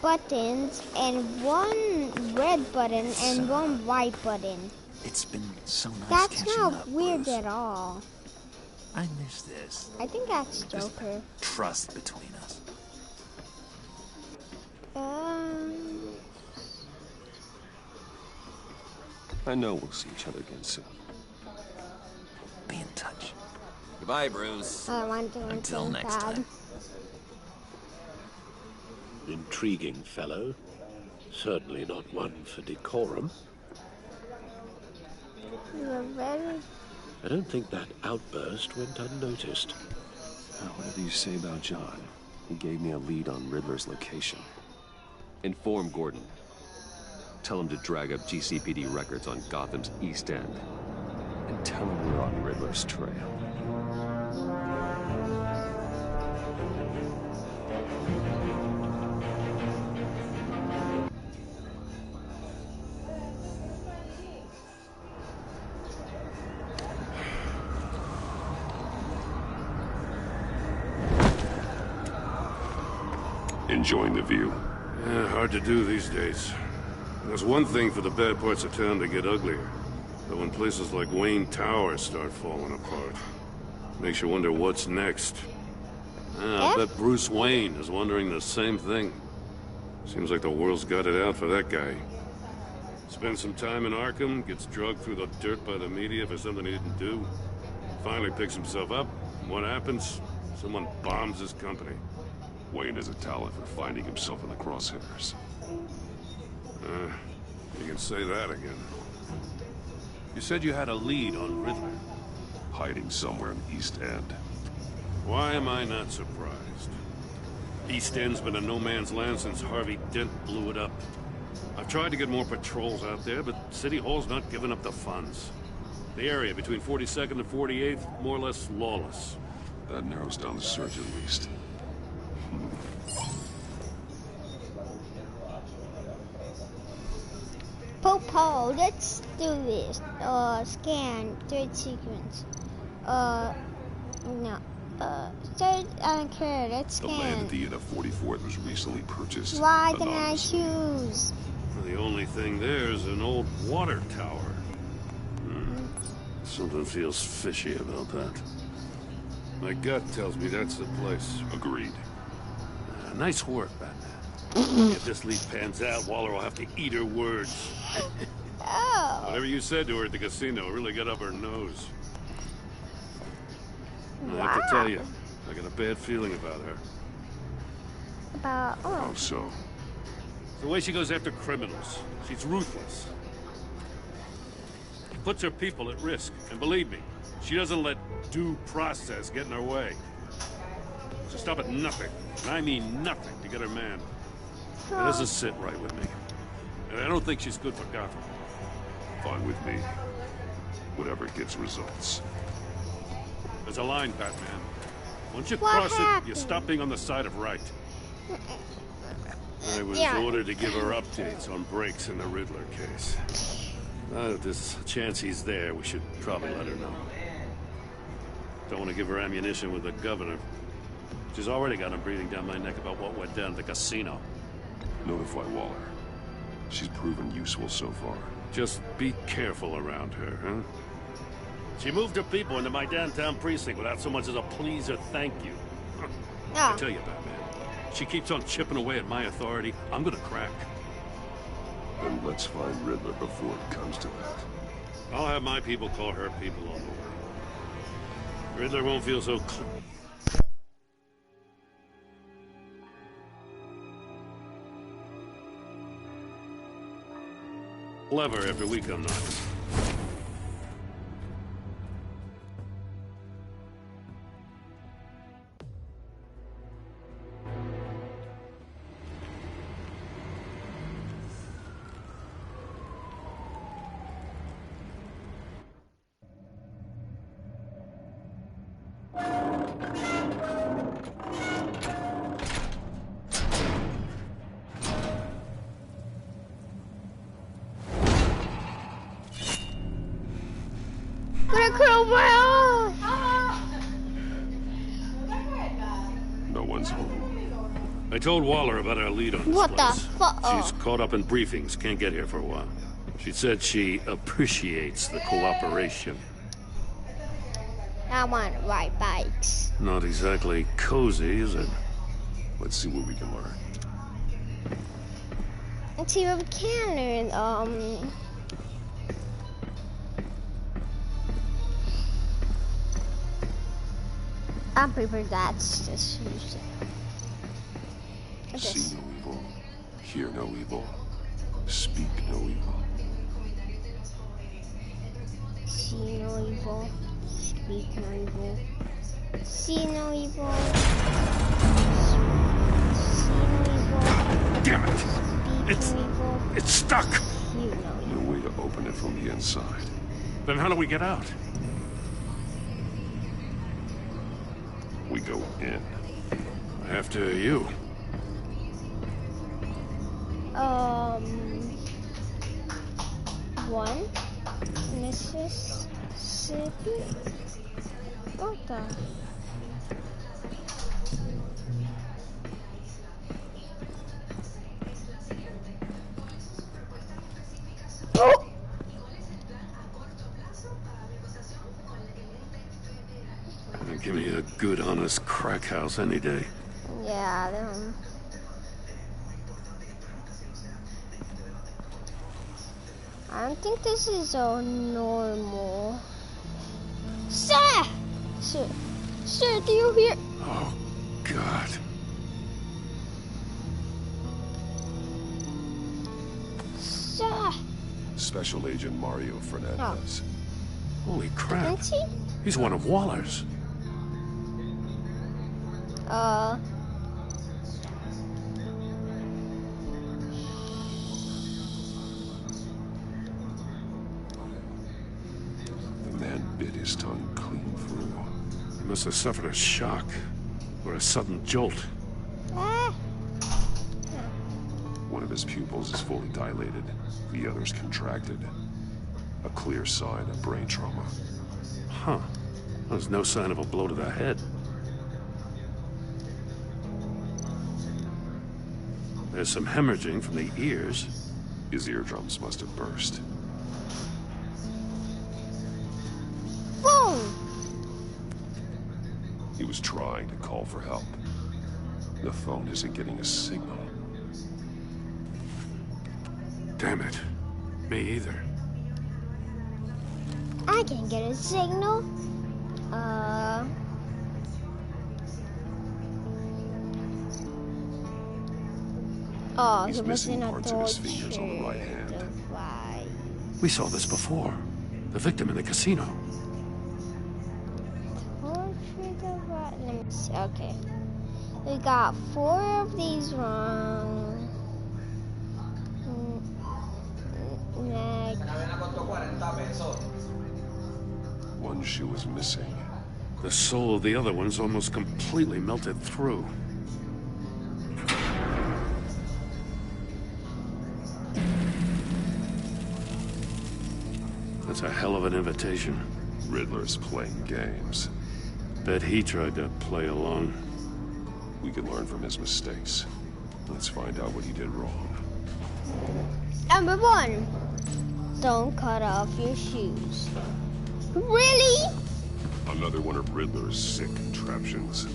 buttons, and one red button and one white button. It's been so nice That's catching not up, weird Bruce. at all. I miss this. I think that's Joker. Trust between us. I know we'll see each other again soon. Be in touch. Goodbye, Bruce. I don't want to do Until anything next bad. time. Intriguing fellow. Certainly not one for decorum. You're very... I don't think that outburst went unnoticed. Whatever you say about John, he gave me a lead on Riddler's location. Inform Gordon. Tell him to drag up GCPD records on Gotham's East End. And tell him we're on Riddler's trail. Enjoying the view? Yeah, hard to do these days. There's one thing for the bad parts of town to get uglier. But when places like Wayne Tower start falling apart, makes you wonder what's next. I bet Bruce Wayne is wondering the same thing. Seems like the world's got it out for that guy. Spends some time in Arkham, gets drugged through the dirt by the media for something he didn't do. Finally picks himself up. What happens? Someone bombs his company. Wayne has a talent for finding himself in the crosshairs. You can say that again. You said you had a lead on Riddler. Hiding somewhere in the East End. Why am I not surprised? East End's been a no-man's land since Harvey Dent blew it up. I've tried to get more patrols out there, but City Hall's not giving up the funds. The area between 42nd and 48th, more or less lawless. That narrows down the search at least. Popo, let's do this. Scan, third sequence. No. Third, I don't care, let's The land scan. at the end of 44th was recently purchased. Why didn't I anonymously. choose? The only thing there is an old water tower. Something feels fishy about that. My gut tells me that's the place. Agreed. Nice work, Batman. If this lead pans out, Waller will have to eat her words. Oh. Whatever you said to her at the casino really got up her nose. I have to tell you, I got a bad feeling about her. About, How so? The way she goes after criminals. She's ruthless. Puts her people at risk. And believe me, she doesn't let due process get in her way. She'll stop at nothing, and I mean nothing, to get her man. It doesn't sit right with me. And I don't think she's good for Gotham. Fine with me. Whatever gets results. There's a line, Batman. Once you What cross it, happened? you stop being on the side of right. I was Yeah. ordered to give her updates on breaks in the Riddler case. If there's a chance he's there, we should probably let her know. Don't want to give her ammunition with the governor. She's already got him breathing down my neck about what went down at the casino. Notify Waller. She's proven useful so far. Just be careful around her, huh? She moved her people into my downtown precinct without so much as a please or thank you. I tell you, Batman, she keeps on chipping away at my authority. I'm gonna crack. Then let's find Riddler before it comes to that. I'll have my people call her people on the way. Riddler won't feel so clever after we come knocking. I told Waller about our lead on this What the place. fuck? She's caught up in briefings, can't get here for a while. She said she appreciates the cooperation. I want to ride bikes. Not exactly cozy, is it? Let's see what we can learn. Let's see what we can learn. I'm prepared. That's just See no evil, hear no evil, speak no evil. See no evil, speak no evil. See no evil. See no evil. Damn it! Speak no evil. It's stuck! You know No way to open it from the inside. Then how do we get out? We go in. After you. One, Mississippi. What the? Oh! Give me a good, honest crack house any day. Yeah, them. I don't think this is so normal. Sir! Sir, do you hear? Oh, God. Sir! Special Agent Mario Fernandez. Holy crap. Isn't he? He's one of Waller's. The man bit his tongue clean through. He must have suffered a shock or a sudden jolt. One of his pupils is fully dilated. The other's contracted. A clear sign of brain trauma. Huh. There's no sign of a blow to the head. There's some hemorrhaging from the ears. His eardrums must have burst. Boom! He was trying to call for help. The phone isn't getting a signal. Damn it. Me either. I can get a signal. Oh, He's he was missing in a parts of his fingers on the right hand. device. We saw this before. The victim in the casino. Torture device. Let me see. Okay. We got 4 of these wrong. Next. One shoe is missing. The soul of the other one's almost completely melted through. That's a hell of an invitation. Riddler's playing games. Bet he tried to play along. We can learn from his mistakes. Let's find out what he did wrong. Number 1. Don't cut off your shoes. Really? Another one of Riddler's sick contraptions.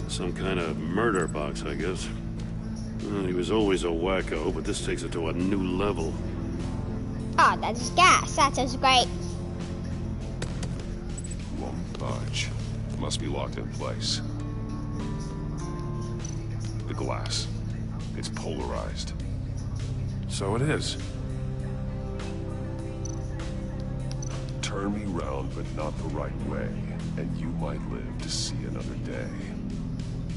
Some kind of murder box, I guess. Well, he was always a wacko, but this takes it to a new level. Oh, that's gas. That sounds great. Won't budge. Must be locked in place. The glass. It's polarized. So it is. Turn me round, but not the right way, and you might live to see another day.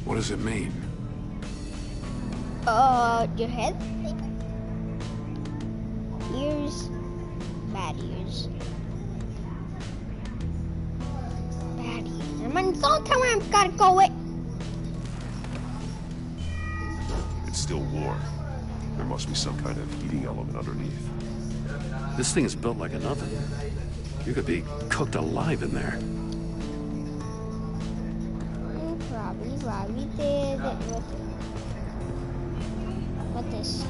What does it mean? Your head? Ears. Bad ears. Bad ears. I'm on the time I've gotta go it. It's still warm. There must be some kind of heating element underneath. This thing is built like an oven. You could be cooked alive in there. Probably did. this?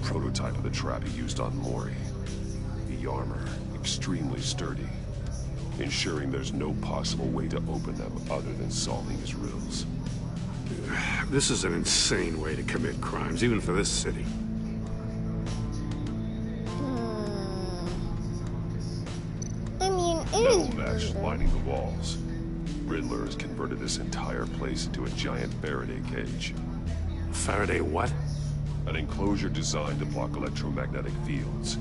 Prototype of the trap he used on Mori. The armor, extremely sturdy, ensuring there's no possible way to open them other than solving his riddles. This is an insane way to commit crimes, even for this city. I mean, it Metal is mesh lining the walls. Riddler has converted this entire place into a giant Faraday cage. Faraday what? An enclosure designed to block electromagnetic fields.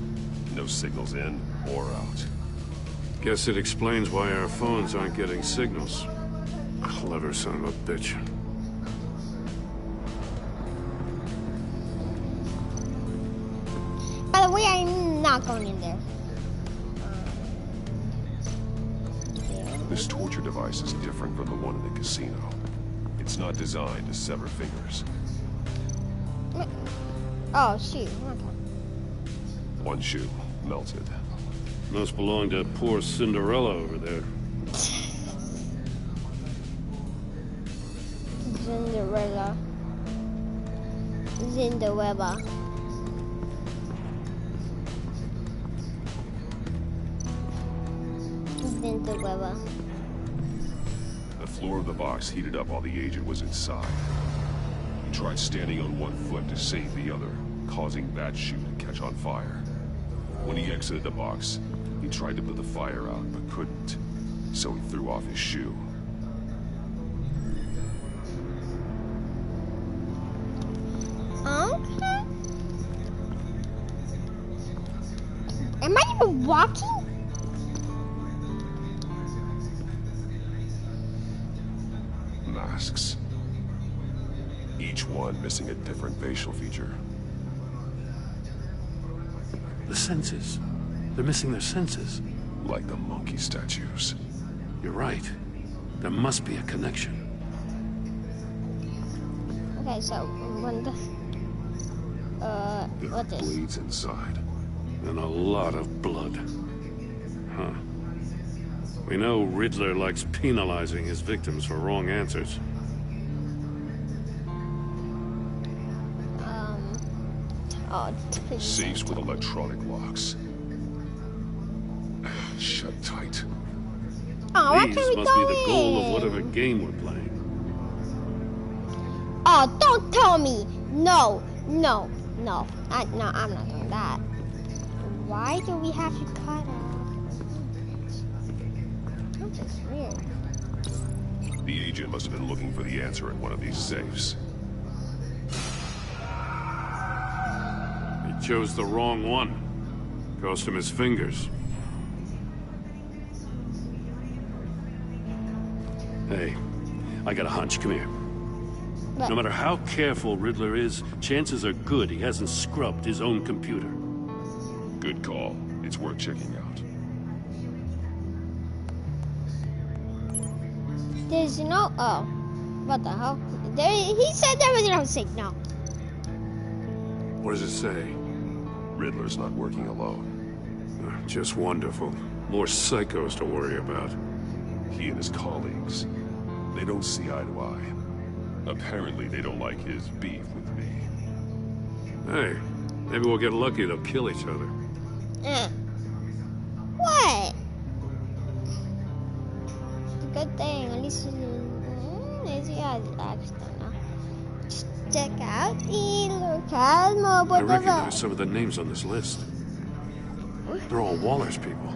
No signals in or out. Guess it explains why our phones aren't getting signals. Clever son of a bitch. By the way, I'm not going in there. This torture device is different from the one in the casino. It's not designed to sever fingers. Oh, shoot. Okay. One shoe melted. Must belong to poor Cinderella over there. Cinderella. Cinderella. Cinderella. The floor of the box heated up while the agent was inside. He tried standing on one foot to save the other, causing that shoe to catch on fire. When he exited the box, he tried to put the fire out, but couldn't. So he threw off his shoe. Okay. Am I even walking? Masks. Each one missing a different facial feature. The senses. They're missing their senses. Like the monkey statues. You're right. There must be a connection. Okay, so when the what is? Bleeds inside. And a lot of blood. Huh. We know Riddler likes penalizing his victims for wrong answers. Safes with electronic locks. Shut tight. Oh, why These can't we must go be the goal of in? whatever game we're playing. Oh, don't tell me. No, no, no. I'm not doing that. Why do we have to cut off? That's just weird. The agent must have been looking for the answer in one of these safes. He chose the wrong one. Cost him his fingers. Hey, I got a hunch. Come here. But No matter how careful Riddler is, chances are good he hasn't scrubbed his own computer. Good call. It's worth checking out. there's no. Oh, what the hell? There, he said there was no signal. What does it say? Riddler's not working alone. Just wonderful. More psychos to worry about. He and his colleagues, they don't see eye to eye. Apparently, they don't like his beef with me. Hey, maybe we'll get lucky. They'll kill each other. What? Good thing, at least I actually don't know. Just check out the local I mobile recognize some of the names on this list. They're all Waller's people.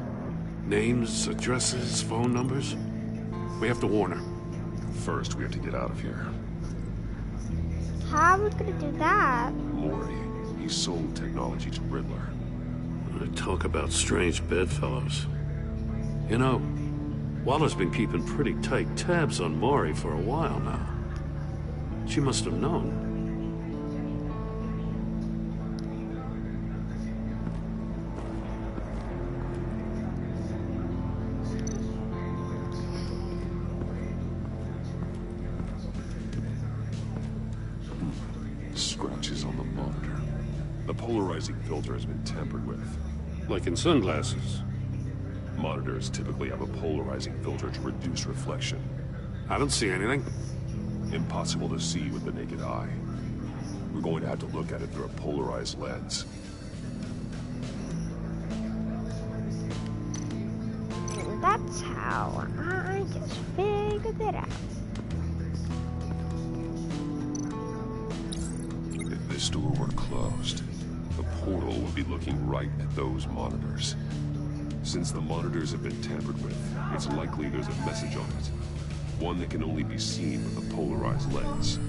Names, addresses, phone numbers. We have to warn her. First, we have to get out of here. How are we gonna do that? Mori, he sold technology to Riddler. Talk about strange bedfellows. You know, Waller's been keeping pretty tight tabs on Mori for a while now. She must have known. Scratches on the monitor. The polarizing filter has been tampered with. Like in sunglasses. Monitors typically have a polarizing filter to reduce reflection. I don't see anything. Impossible to see with the naked eye. We're going to have to look at it through a polarized lens. And that's how I just figured it out. If this door were closed, the portal would be looking right at those monitors. Since the monitors have been tampered with, it's likely there's a message on it. One that can only be seen with a polarized lens.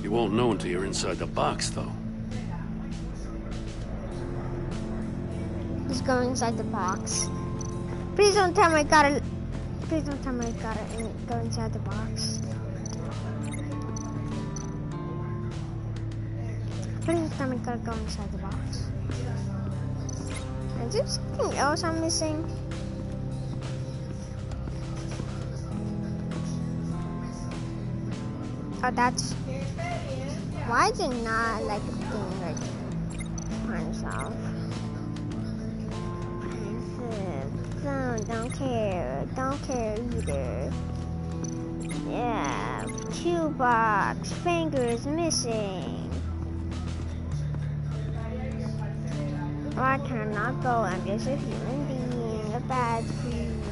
You won't know until you're inside the box, though. Just go inside the box. Please don't tell me I gotta... Please don't tell me I gotta go inside the box. Please don't tell me I gotta go inside the box. Is there something else I'm missing? Oh, that's... Why is it not like a thing like turns off? Don't care. Don't care either. Yeah, toolbox. Fingers missing. Oh, I cannot go. I'm just a human being. A bad food.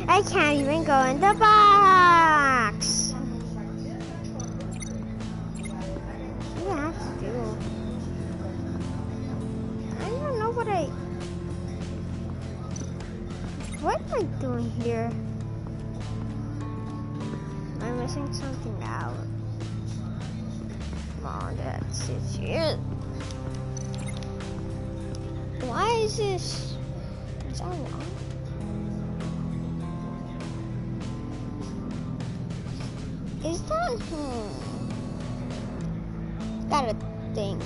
I can't even go in the box. What do I have to do? I don't know what What am I doing here? Am I missing something out? Oh, that's it. Why is this? Is that wrong? Is that? Gotta think.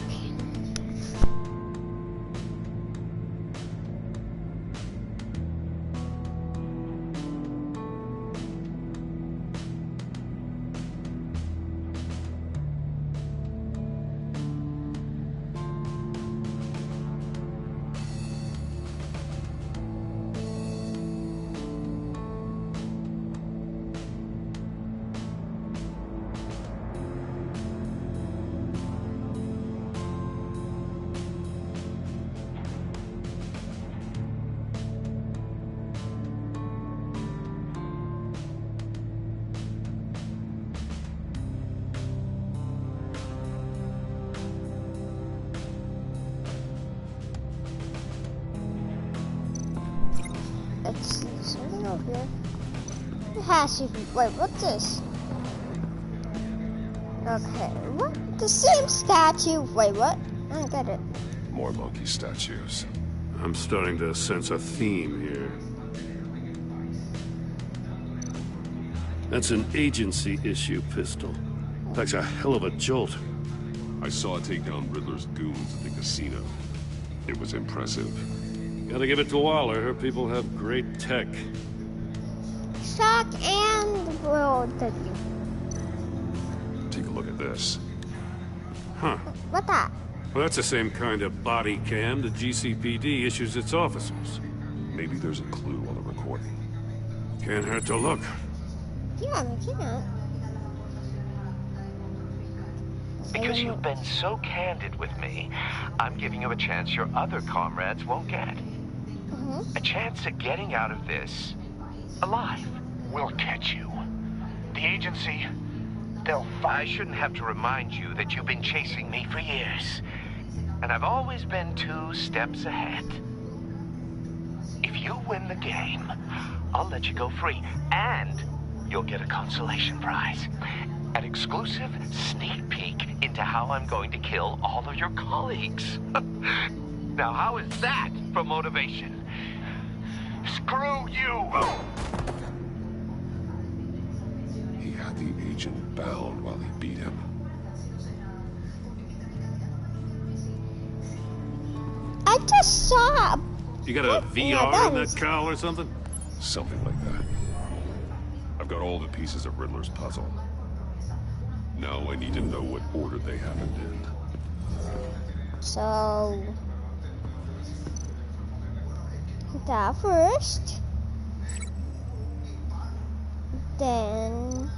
It's something over here. It has to be. Wait, what's this? Okay, what? The same statue. Wait, what? I don't get it. More monkey statues. I'm starting to sense a theme here. That's an agency issue pistol. That's a hell of a jolt. I saw it take down Riddler's goons at the casino. It was impressive. Gotta give it to Waller. Her people have great tech. Shock and will W. Take a look at this. Huh. What that? Well, that's the same kind of body cam the GCPD issues its officers. Maybe there's a clue on the recording. Can't hurt to look. Yeah, we can't. Because you've been so candid with me, I'm giving you a chance your other comrades won't get. A chance at getting out of this alive. We'll catch you. The agency, they'll find... I shouldn't have to remind you that you've been chasing me for years. And I've always been 2 steps ahead. If you win the game, I'll let you go free. And you'll get a consolation prize. An exclusive sneak peek into how I'm going to kill all of your colleagues. Now, how is that for motivation? Screw you! He had the agent bound while he beat him. I just saw. You got a VR in that cowl or something? Something like that. I've got all the pieces of Riddler's puzzle. Now I need to know what order they happened in. So that first, then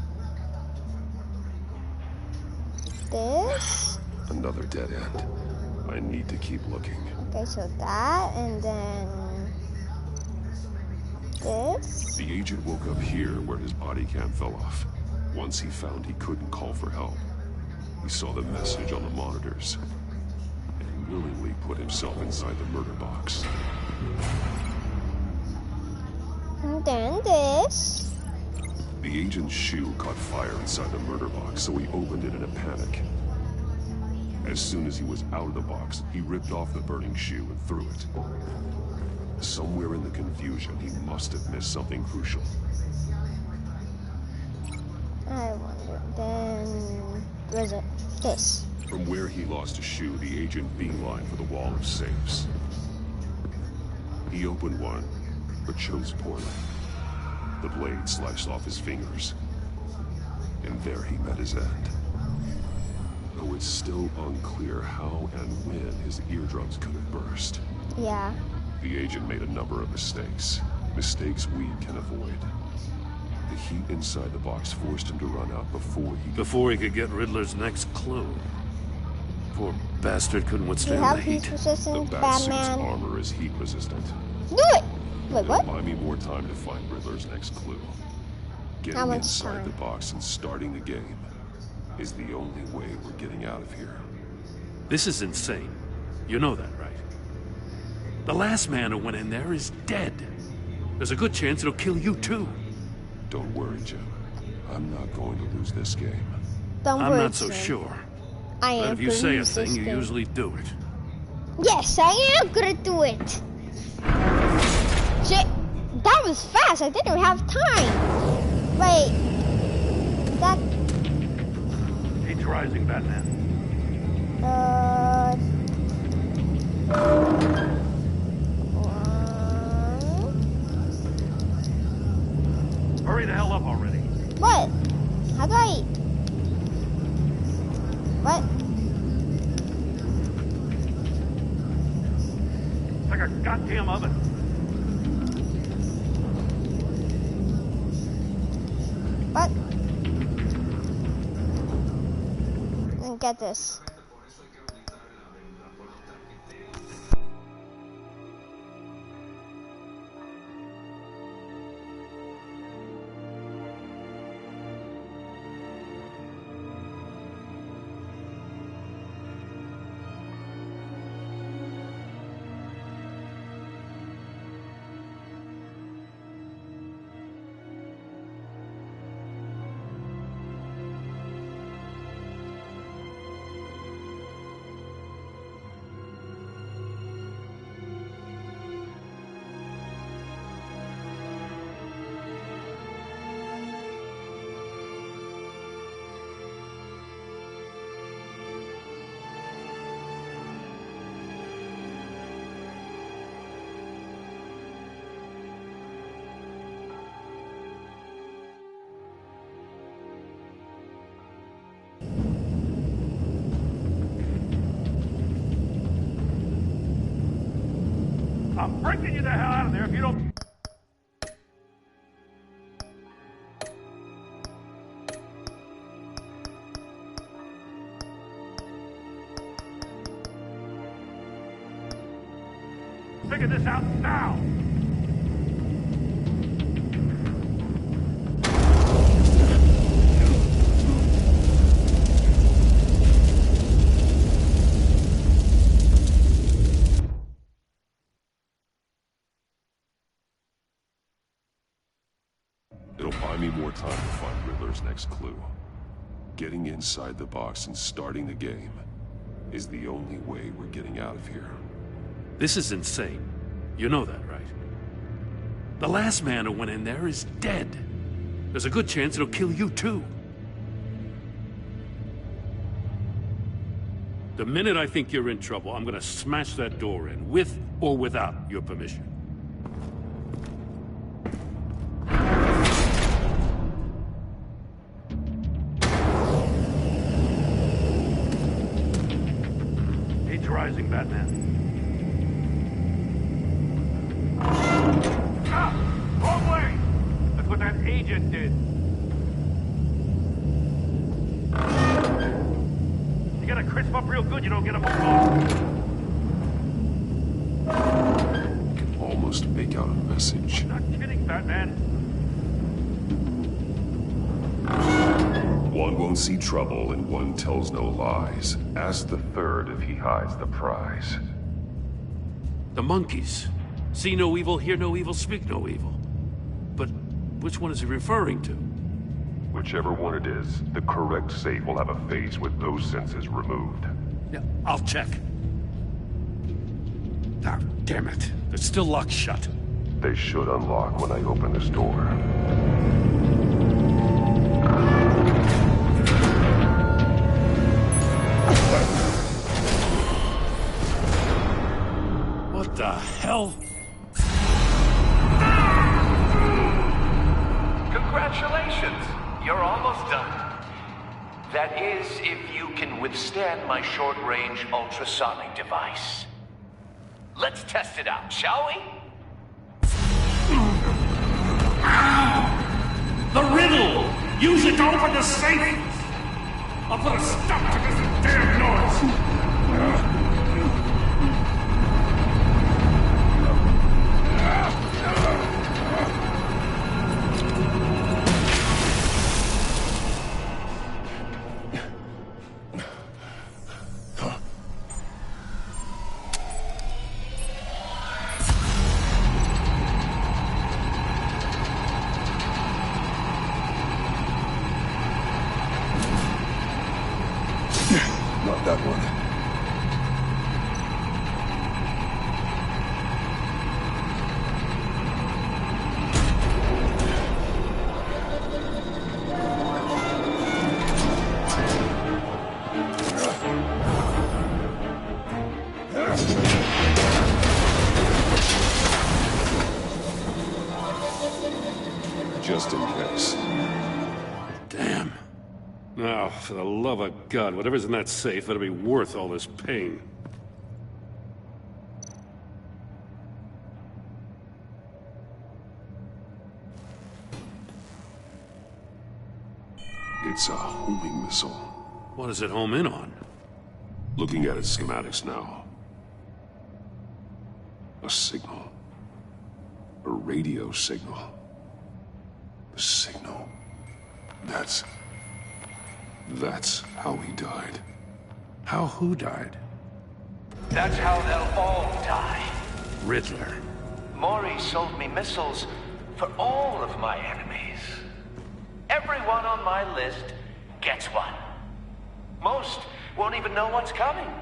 this. Another dead end. I need to keep looking. Okay, so that, and then this. The agent woke up here where his body cam fell off. Once he found he couldn't call for help, he saw the message on the monitors and willingly put himself inside the murder box. And then this. The agent's shoe caught fire inside the murder box, so he opened it in a panic. As soon as he was out of the box, he ripped off the burning shoe and threw it. Somewhere in the confusion, he must have missed something crucial. I wonder. Then where's it? This. From where he lost a shoe, the agent beelined for the wall of safes. He opened one, but chose poorly. The blade sliced off his fingers, and there he met his end. Though it's still unclear how and when his eardrums could have burst. Yeah. The agent made a number of mistakes. Mistakes we can avoid. The heat inside the box forced him to run out before he could get Riddler's next clue. Poor bastard couldn't You withstand have the heat. heat resistance, The Batsuit's Batman. armor is heat resistant. Do it! Wait, what? It'll buy me more time to find Riddler's next clue. Getting How much inside time? the box and starting the game is the only way we're getting out of here. This is insane. You know that, right? The last man who went in there is dead. There's a good chance it'll kill you too. Don't worry, Jim. I'm not going to lose this game. Don't I'm worry, not so Jim. sure. I But am if you gonna say a lose thing, this you game. usually do it. Yes, I am gonna do it. Shit, that was fast. I didn't have time. Wait, that. Heat's rising, Batman. Hurry the hell up already. What? How do I? What? It's like a goddamn oven. What? And get this. I'm breaking you the hell out of there if you don't... Figure this out now! It'll buy me more time to find Riddler's next clue. Getting inside the box and starting the game is the only way we're getting out of here. This is insane. You know that, right? The last man who went in there is dead. There's a good chance it'll kill you too. The minute I think you're in trouble, I'm gonna smash that door in, with or without your permission. He's rising, Batman. Ah! Wrong way! That's what that agent did. You gotta crisp up real good, you don't get a move on. Can almost make out a message. Not kidding, Batman. One won't see trouble and one tells no lies. Ask the third if he hides the prize. The monkeys. See no evil, hear no evil, speak no evil. But which one is he referring to? Whichever one it is, the correct safe will have a face with those senses removed. Yeah, I'll check. Ah, damn it. They're still locked shut. They should unlock when I open this door. What the hell? Congratulations! You're almost done. That is, if you can withstand my short-range ultrasonic device. Let's test it out, shall we? The riddle! Use it to open the safe! I'll put a stop to this damn noise! Not that one. Just in case. Damn. Now, for the love of God, whatever's in that safe better be worth all this pain. It's a homing missile. What does it home in on? Looking at its schematics now. A signal. A radio signal. The signal. That's how he died. How who died? That's how they'll all die. Riddler. Maury sold me missiles for all of my enemies. Everyone on my list gets one. Most won't even know what's coming.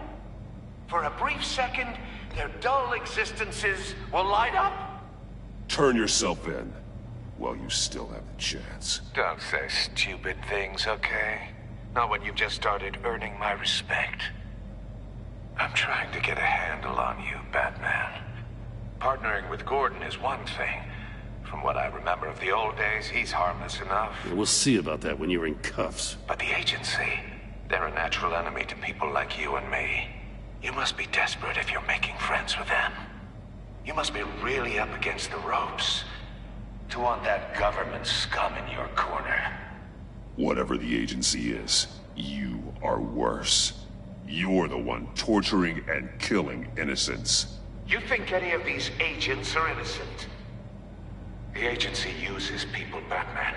For a brief second, their dull existences will light up. Turn yourself in while you still have the chance. Don't say stupid things, okay? Not when you've just started earning my respect. I'm trying to get a handle on you, Batman. Partnering with Gordon is one thing. From what I remember of the old days, he's harmless enough. Yeah, we'll see about that when you're in cuffs. But the agency, they're a natural enemy to people like you and me. You must be desperate if you're making friends with them. You must be really up against the ropes to want that government scum in your corner. Whatever the agency is, you are worse. You're the one torturing and killing innocents. You think any of these agents are innocent? The agency uses people, Batman.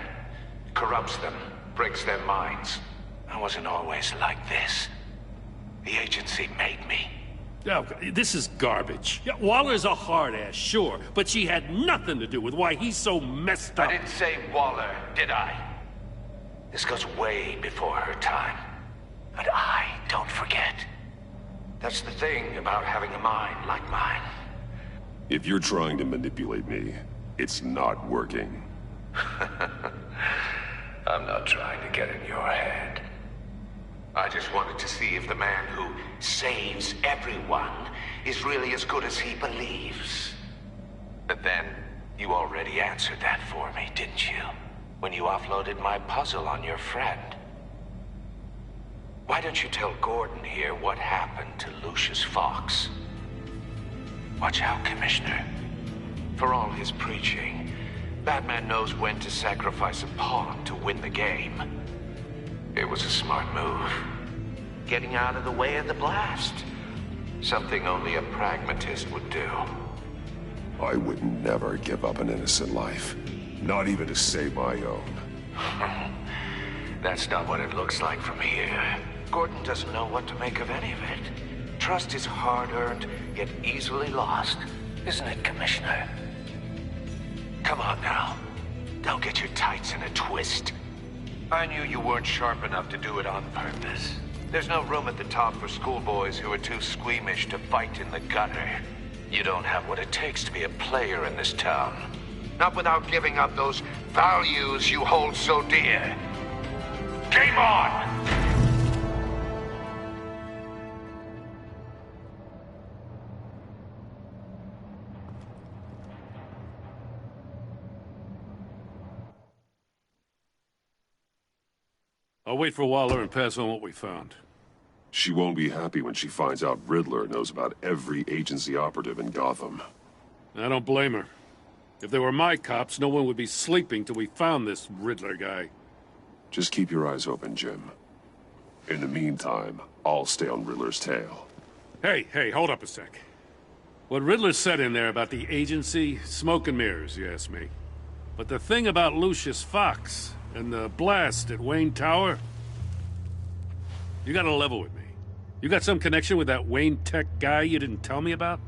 Corrupts them, breaks their minds. I wasn't always like this. The agency made me. Oh, this is garbage. Yeah, Waller's a hard-ass, sure, but she had nothing to do with why he's so messed up. I didn't say Waller, did I? This goes way before her time. But I don't forget. That's the thing about having a mind like mine. If you're trying to manipulate me, it's not working. I'm not trying to get in your head. I just wanted to see if the man who saves everyone is really as good as he believes. But then, you already answered that for me, didn't you? When you offloaded my puzzle on your friend. Why Why don't you tell Gordon here what happened to Lucius Fox? Watch out, Commissioner. For all his preaching, Batman knows when to sacrifice a pawn to win the game. It was a smart move. Getting out of the way of the blast. Something only a pragmatist would do. I would never give up an innocent life. Not even to save my own. That's not what it looks like from here. Gordon doesn't know what to make of any of it. Trust is hard-earned, yet easily lost. Isn't it, Commissioner? Come on now. Don't get your tights in a twist. I knew you weren't sharp enough to do it on purpose. There's no room at the top for schoolboys who are too squeamish to fight in the gutter. You don't have what it takes to be a player in this town. Not without giving up those values you hold so dear. Game on! I'll wait for Waller and pass on what we found. She won't be happy when she finds out Riddler knows about every agency operative in Gotham. I don't blame her. If they were my cops, no one would be sleeping till we found this Riddler guy. Just keep your eyes open, Jim. In the meantime, I'll stay on Riddler's tail. Hey, hold up a sec. What Riddler said in there about the agency, smoke and mirrors, you ask me. But the thing about Lucius Fox and the blast at Wayne Tower, you gotta level with me. You got some connection with that Wayne Tech guy you didn't tell me about?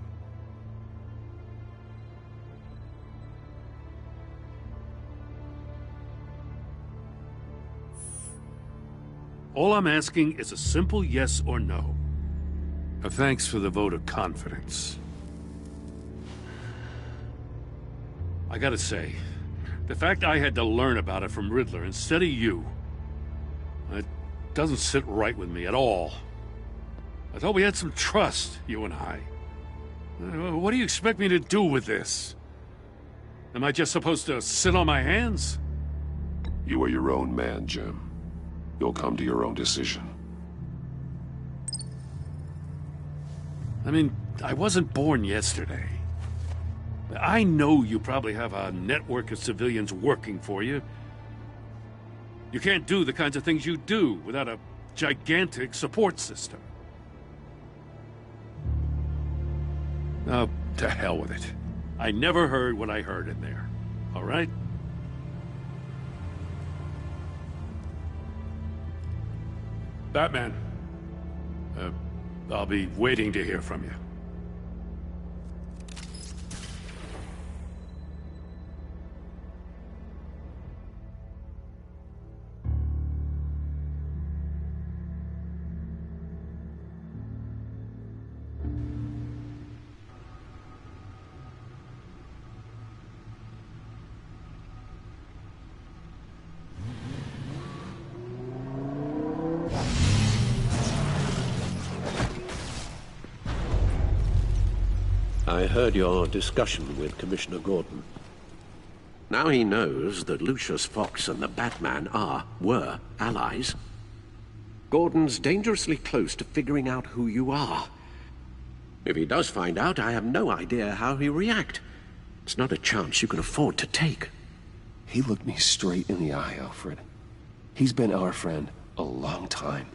All I'm asking is a simple yes or no. Thanks for the vote of confidence. I gotta say, the fact I had to learn about it from Riddler instead of you, it doesn't sit right with me at all. I thought we had some trust, you and I. What do you expect me to do with this? Am I just supposed to sit on my hands? You are your own man, Jim. You'll come to your own decision. I mean, I wasn't born yesterday. I know you probably have a network of civilians working for you. You can't do the kinds of things you do without a gigantic support system. Oh, to hell with it. I never heard what I heard in there. All right? Batman. I'll be waiting to hear from you. I heard your discussion with Commissioner Gordon. Now he knows that Lucius Fox and the Batman were allies. Gordon's dangerously close to figuring out who you are. If he does find out, I have no idea how he'll react. It's not a chance you can afford to take. He looked me straight in the eye, Alfred. He's been our friend a long time.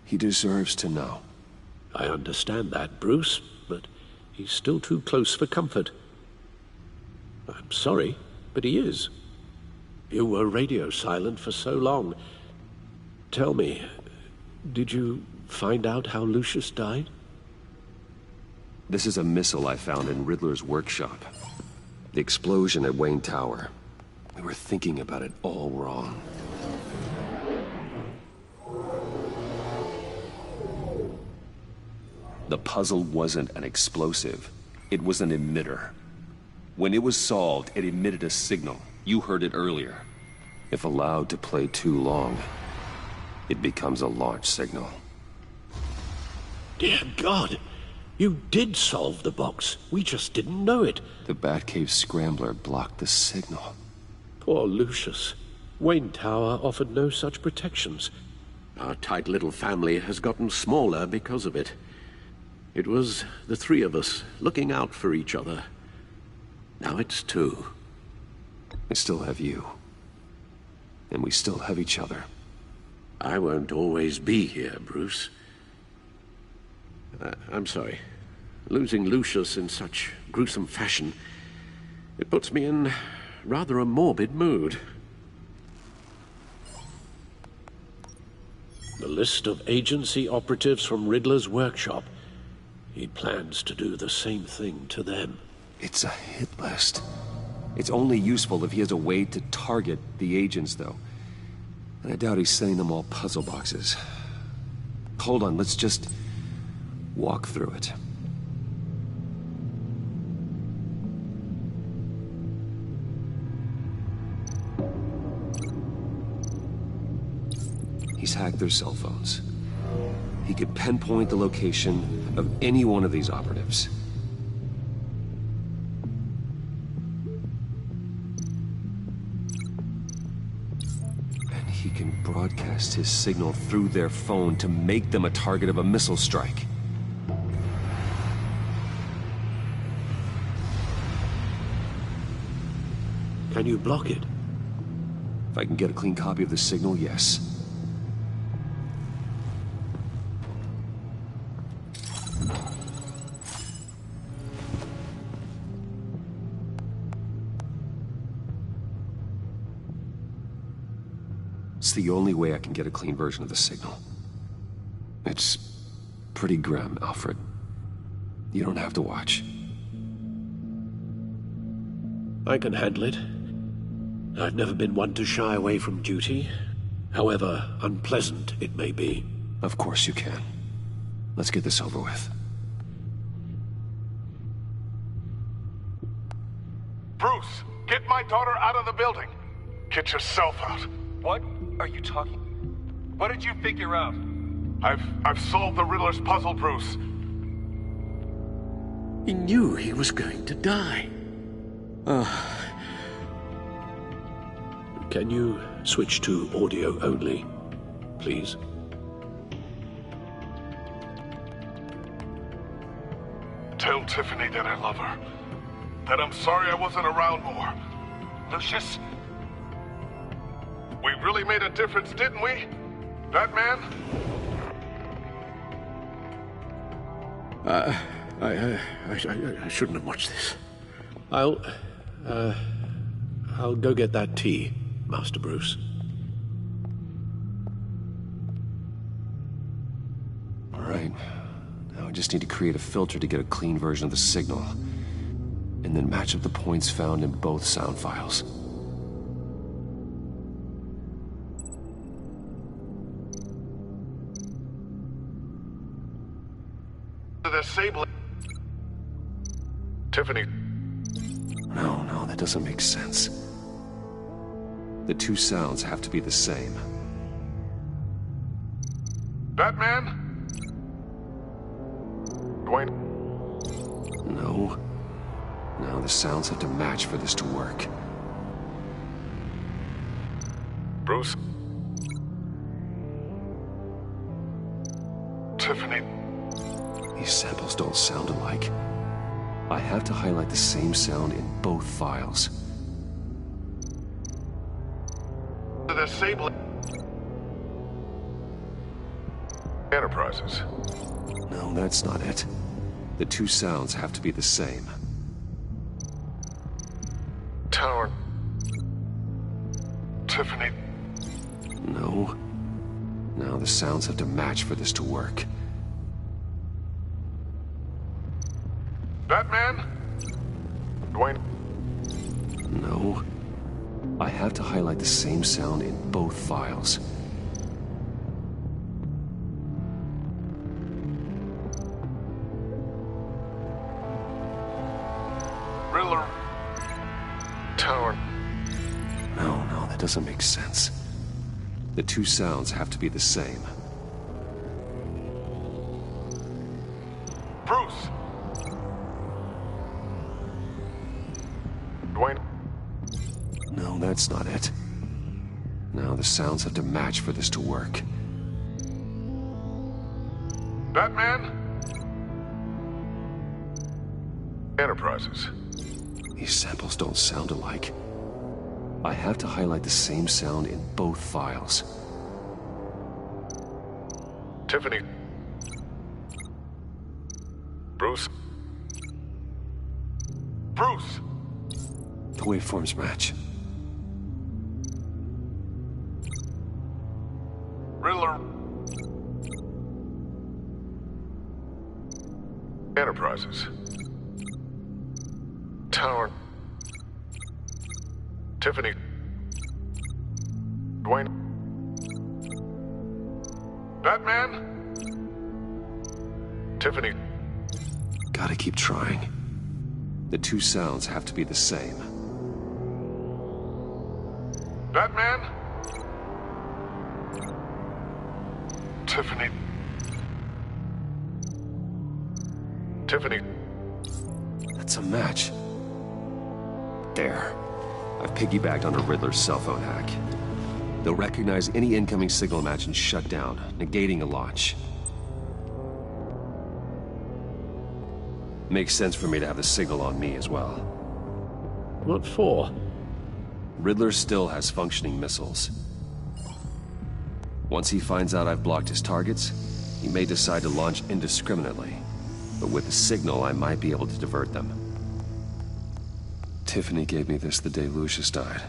He deserves to know. I understand that, Bruce, but he's still too close for comfort. I'm sorry, but he is. You were radio silent for so long. Tell me, did you find out how Lucius died? This is a missile I found in Riddler's workshop. The explosion at Wayne Tower. We were thinking about it all wrong. The puzzle wasn't an explosive. It was an emitter. When it was solved, it emitted a signal. You heard it earlier. If allowed to play too long, it becomes a launch signal. Dear God, you did solve the box. We just didn't know it. The Batcave scrambler blocked the signal. Poor Lucius. Wayne Tower offered no such protections. Our tight little family has gotten smaller because of it. It was the three of us looking out for each other. Now it's two. I still have you. And we still have each other. I won't always be here, Bruce. I'm sorry. Losing Lucius in such gruesome fashion, it puts me in rather a morbid mood. The list of agency operatives from Riddler's workshop. He plans to do the same thing to them. It's a hit list. It's only useful if he has a way to target the agents, though. And I doubt he's sending them all puzzle boxes. Hold on, let's just walk through it. He's hacked their cell phones. He could pinpoint the location of any one of these operatives. And he can broadcast his signal through their phone to make them a target of a missile strike. Can you block it? If I can get a clean copy of the signal, yes. It's the only way I can get a clean version of the signal. It's pretty grim, Alfred. You don't have to watch. I can handle it. I've never been one to shy away from duty, however unpleasant it may be. Of course you can. Let's get this over with. Bruce, get my daughter out of the building. Get yourself out. What are you talking? What did you figure out? I've solved the Riddler's puzzle, Bruce. He knew he was going to die. Can you switch to audio only, please? Tell Tiffany that I love her. That I'm sorry I wasn't around more. Lucius? We really made a difference, didn't we? Batman? I shouldn't have watched this. I'll go get that tea, Master Bruce. All right. Now I just need to create a filter to get a clean version of the signal. And then match up the points found in both sound files. Disable Tiffany. No, that doesn't make sense. The two sounds have to be the same. Batman? Dwayne? No, the sounds have to match for this to work. Bruce? Tiffany? These samples don't sound alike. I have to highlight the same sound in both files. Disable Enterprises. No, that's not it. The two sounds have to be the same. Tower. Tiffany. No, the sounds have to match for this to work. Batman? Dwayne? No, I have to highlight the same sound in both files. Riddler. Tower. No, that doesn't make sense. The two sounds have to be the same. Bruce. Dwayne. No, that's not it. Now the sounds have to match for this to work. Batman? Enterprises. These samples don't sound alike. I have to highlight the same sound in both files. Tiffany. Bruce. Bruce! The waveforms match. Riddler. Enterprises. Tower. Tiffany. Dwayne. Batman? Tiffany. Gotta keep trying. The two sounds have to be the same. Batman? Tiffany. Tiffany. That's a match. There. I've piggybacked onto Riddler's cell phone hack. They'll recognize any incoming signal match and shut down, negating a launch. Makes sense for me to have the signal on me as well. What for? Riddler still has functioning missiles. Once he finds out I've blocked his targets, he may decide to launch indiscriminately. But with the signal, I might be able to divert them. Tiffany gave me this the day Lucius died.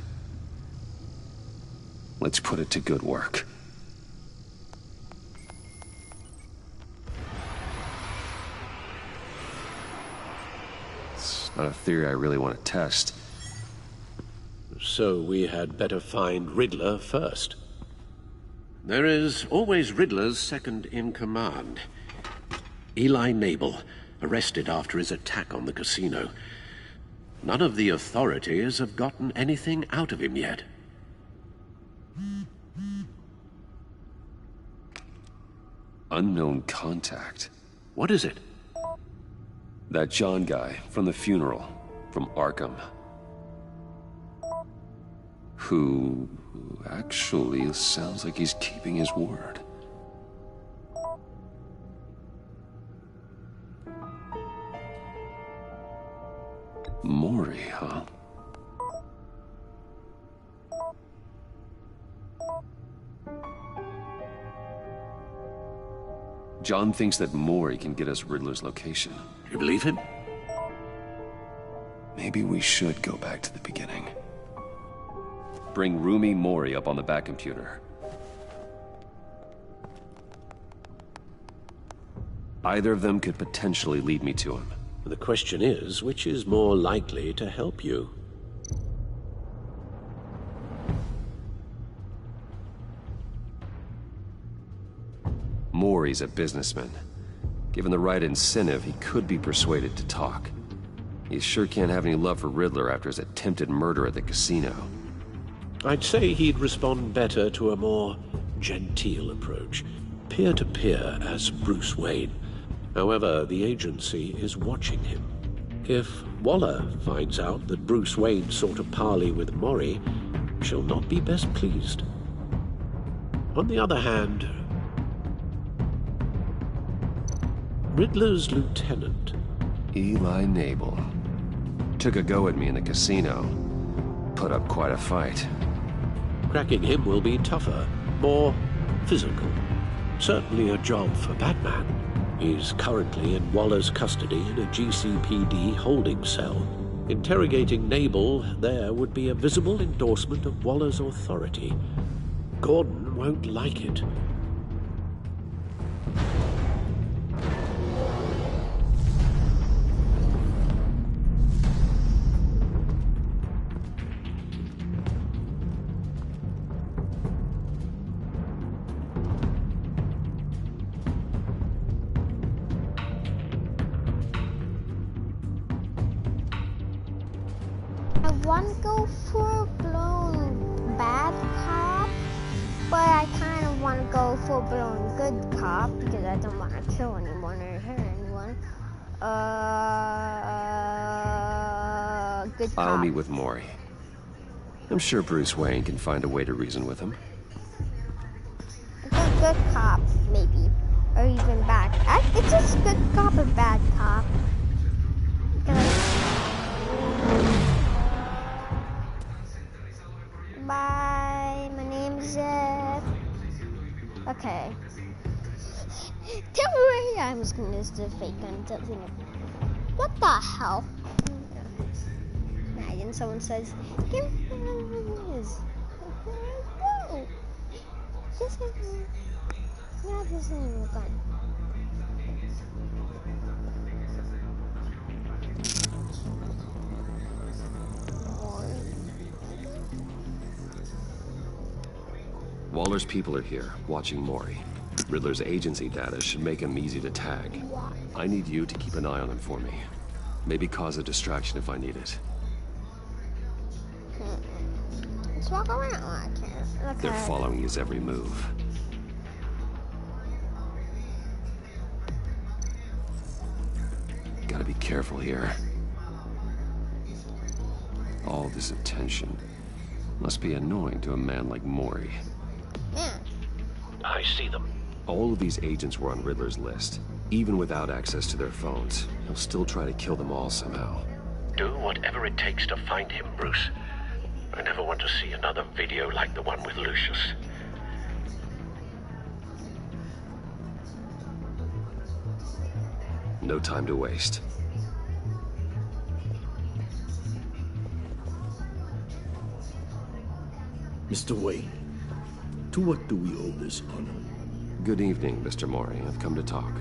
Let's put it to good work. It's not a theory I really want to test. So we had better find Riddler first. There is always Riddler's second in command. Eli Nabel, arrested after his attack on the casino. None of the authorities have gotten anything out of him yet. Unknown contact. What is it? That John guy from the funeral, from Arkham. Who actually sounds like he's keeping his word. Mori, huh? John thinks that Mori can get us Riddler's location. You believe him? Maybe we should go back to the beginning. Bring Rumi Mori up on the back computer. Either of them could potentially lead me to him. The question is, which is more likely to help you? Mori's a businessman. Given the right incentive, he could be persuaded to talk. He sure can't have any love for Riddler after his attempted murder at the casino. I'd say he'd respond better to a more genteel approach. Peer-to-peer as Bruce Wayne. However, the agency is watching him. If Waller finds out that Bruce Wayne sought a parley with Mori, she'll not be best pleased. On the other hand, Riddler's lieutenant, Eli Nabel, took a go at me in the casino. Put up quite a fight. Cracking him will be tougher, more physical. Certainly a job for Batman. He's currently in Waller's custody in a GCPD holding cell. Interrogating Nabel there would be a visible endorsement of Waller's authority. Gordon won't like it. I want to go for blown bad cop, but I kind of want to go for blown good cop because I don't want to kill anyone or hurt anyone. Good cop. I'll meet with Mori. I'm sure Bruce Wayne can find a way to reason with him. Good cop, maybe. or even bad. It's just good cop or bad cop. Bye. My name's okay. Temporary. I'm just gonna use the fake gun. What the hell? Imagine someone says, "Give me this." No. Just not just a gun. Waller's people are here, watching Mori. Riddler's agency data should make him easy to tag. I need you to keep an eye on him for me. Maybe cause a distraction if I need it. Let's walk around. I can't. Okay. They're following his every move. Gotta be careful here. All this attention must be annoying to a man like Mori. Yeah. I see them. All of these agents were on Riddler's list. Even without access to their phones, he'll still try to kill them all somehow. Do whatever it takes to find him, Bruce. I never want to see another video like the one with Lucius. No time to waste. Mr. Wayne, to what do we owe this honor? Good evening, Mr. Mori. I've come to talk.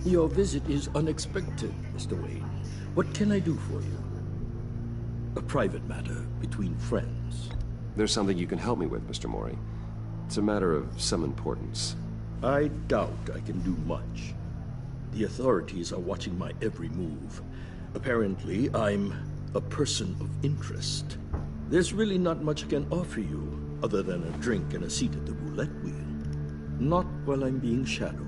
Your visit is unexpected, Mr. Wayne. What can I do for you? A private matter between friends. There's something you can help me with, Mr. Mori. It's a matter of some importance. I doubt I can do much. The authorities are watching my every move. Apparently, I'm a person of interest. There's really not much I can offer you, other than a drink and a seat at the roulette wheel. Not while I'm being shadowed.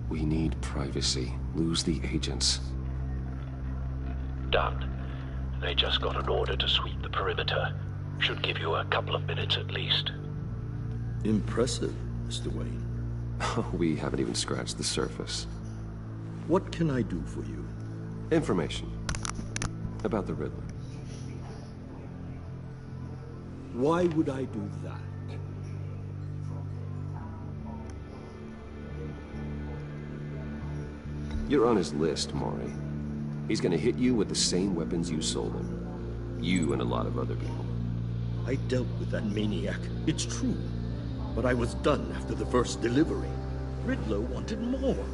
We need privacy. Lose the agents. Done. They just got an order to sweep the perimeter. Should give you a couple of minutes at least. Impressive, Mr. Wayne. We haven't even scratched the surface. What can I do for you? Information. About the Riddler. Why would I do that? You're on his list, Mori. He's gonna hit you with the same weapons you sold him. You and a lot of other people. I dealt with that maniac, it's true. But I was done after the first delivery. Riddler wanted more.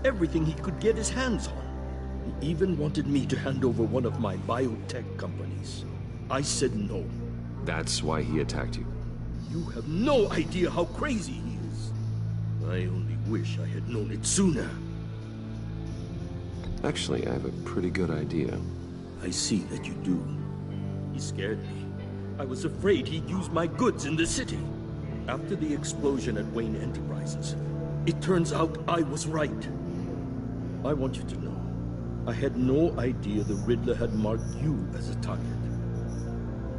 Everything he could get his hands on. He even wanted me to hand over one of my biotech companies. I said no. That's why he attacked you. You have no idea how crazy he is. I only wish I had known it sooner. Actually, I have a pretty good idea. I see that you do. He scared me. I was afraid he'd use my goods in the city. After the explosion at Wayne Enterprises, it turns out I was right. I want you to know, I had no idea the Riddler had marked you as a target.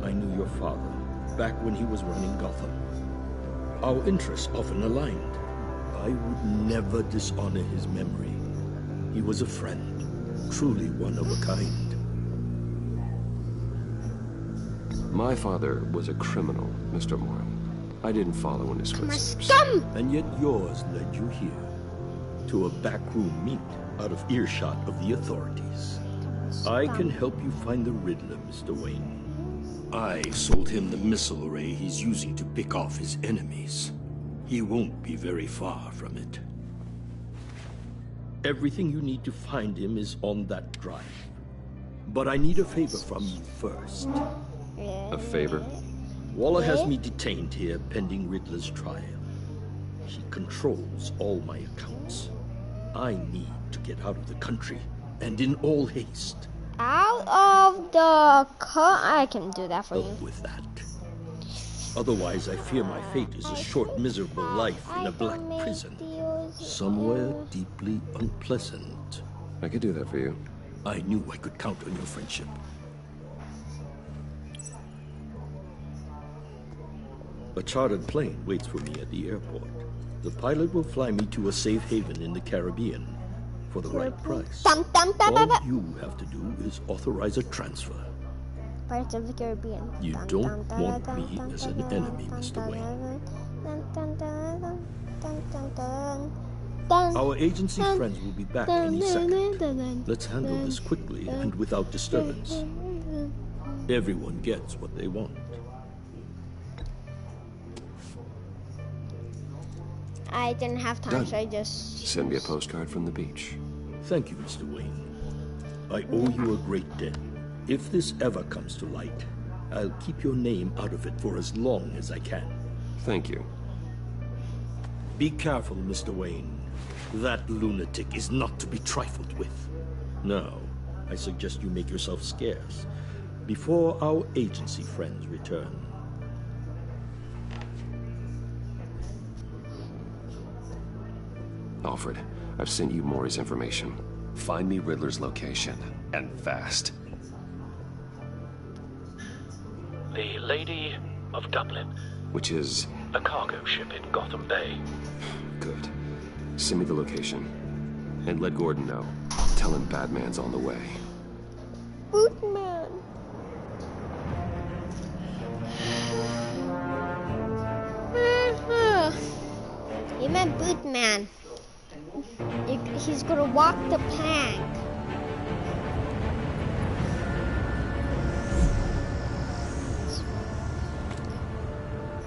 I knew your father back when he was running Gotham. Our interests often aligned. I would never dishonor his memory. He was a friend, truly one of a kind. My father was a criminal, Mr. Mori. I didn't follow in his footsteps. And yet yours led you here, to a backroom meet out of earshot of the authorities. I can help you find the Riddler, Mr. Wayne. I sold him the missile array he's using to pick off his enemies. He won't be very far from it. Everything you need to find him is on that drive. But I need a favor from you first. A favor? Waller has me detained here pending Riddler's trial. He controls all my accounts. I need to get out of the country, and in all haste. Out of the I can do that for you. With that. Otherwise, I fear my fate is a short, miserable life in a black prison. Somewhere deeply unpleasant. I could do that for you. I knew I could count on your friendship. A chartered plane waits for me at the airport. The pilot will fly me to a safe haven in the Caribbean for the right price. All you have to do is authorize a transfer. Pirates of the Caribbean. You don't want me as an enemy, Mr. Wayne. Our agency friends will be back any second. Let's handle this quickly and without disturbance. Everyone gets what they want. I didn't have time, Done. so I just... Send me a postcard from the beach. Thank you, Mr. Wayne. I owe you a great debt. If this ever comes to light, I'll keep your name out of it for as long as I can. Thank you. Be careful, Mr. Wayne. That lunatic is not to be trifled with. Now, I suggest you make yourself scarce before our agency friends return. Alfred, I've sent you Maury's information. Find me Riddler's location, and fast. The Lady of Dublin. Which is? A cargo ship in Gotham Bay. Good. Send me the location. And let Gordon know. Tell him Batman's on the way. Batman. You meant Bootman. He's gonna walk the plank.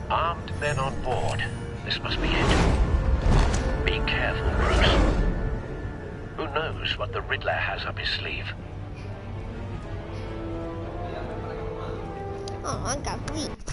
Armed men on board. This must be it. Be careful, Bruce. Who knows what the Riddler has up his sleeve? Oh, I got bleep.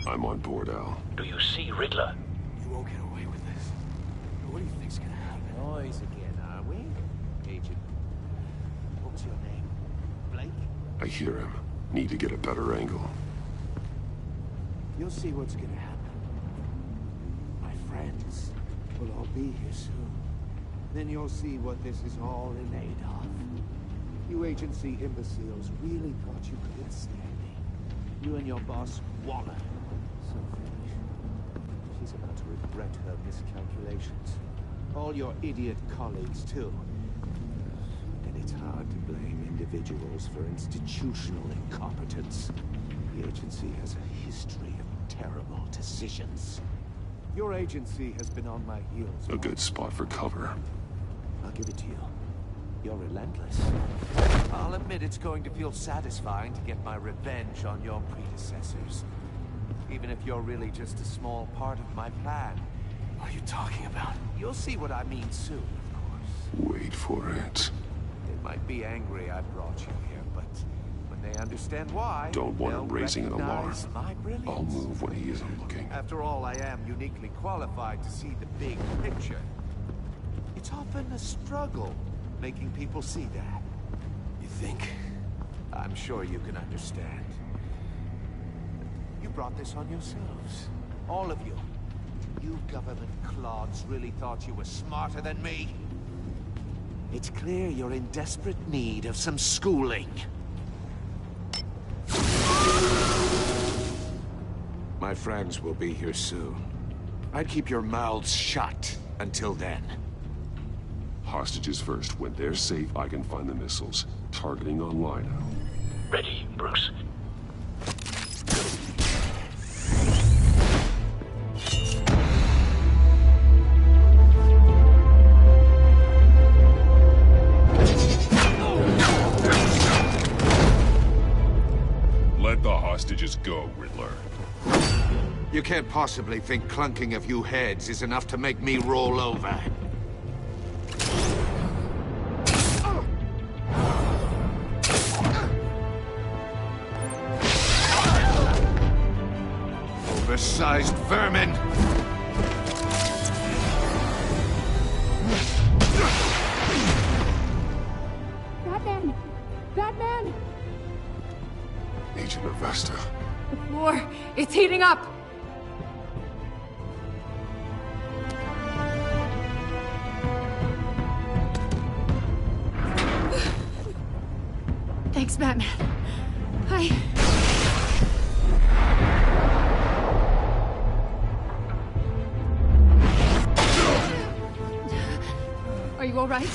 I'm on board, Al. Do you see Riddler? You won't get away with this. What do you think's gonna happen? Noise again, are we? Agent, what was your name? Blake? I hear him. Need to get a better angle. You'll see what's gonna happen. My friends will all be here soon. Then you'll see what this is all in aid of. You agency imbeciles really thought you could withstand me. You and your boss, Waller. So foolish. She's about to regret her miscalculations. All your idiot colleagues, too. And it's hard to blame individuals for institutional incompetence. The agency has a history of terrible decisions. Your agency has been on my heels. A good spot for cover. I'll give it to you. You're relentless. I'll admit it's going to feel satisfying to get my revenge on your predecessors. Even if you're really just a small part of my plan. What are you talking about? You'll see what I mean soon, of course. Wait for it. They might be angry I brought you here, but when they understand why, Don't want they'll him raising an alarm. recognize my brilliance. I'll move when he isn't looking. After all, I am uniquely qualified to see the big picture. It's often a struggle making people see that. You think? I'm sure you can understand. You brought this on yourselves. All of you. You government clods really thought you were smarter than me. It's clear you're in desperate need of some schooling. My friends will be here soon. I'd keep your mouths shut until then. Hostages first. When they're safe, I can find the missiles. Targeting online. Ready, Bruce. Let the hostages go, Riddler. You can't possibly think clunking a few heads is enough to make me roll over. Oversized vermin! Batman! Batman! Agent Avesta. The floor, it's heating up! Thanks, Batman. Are you all right?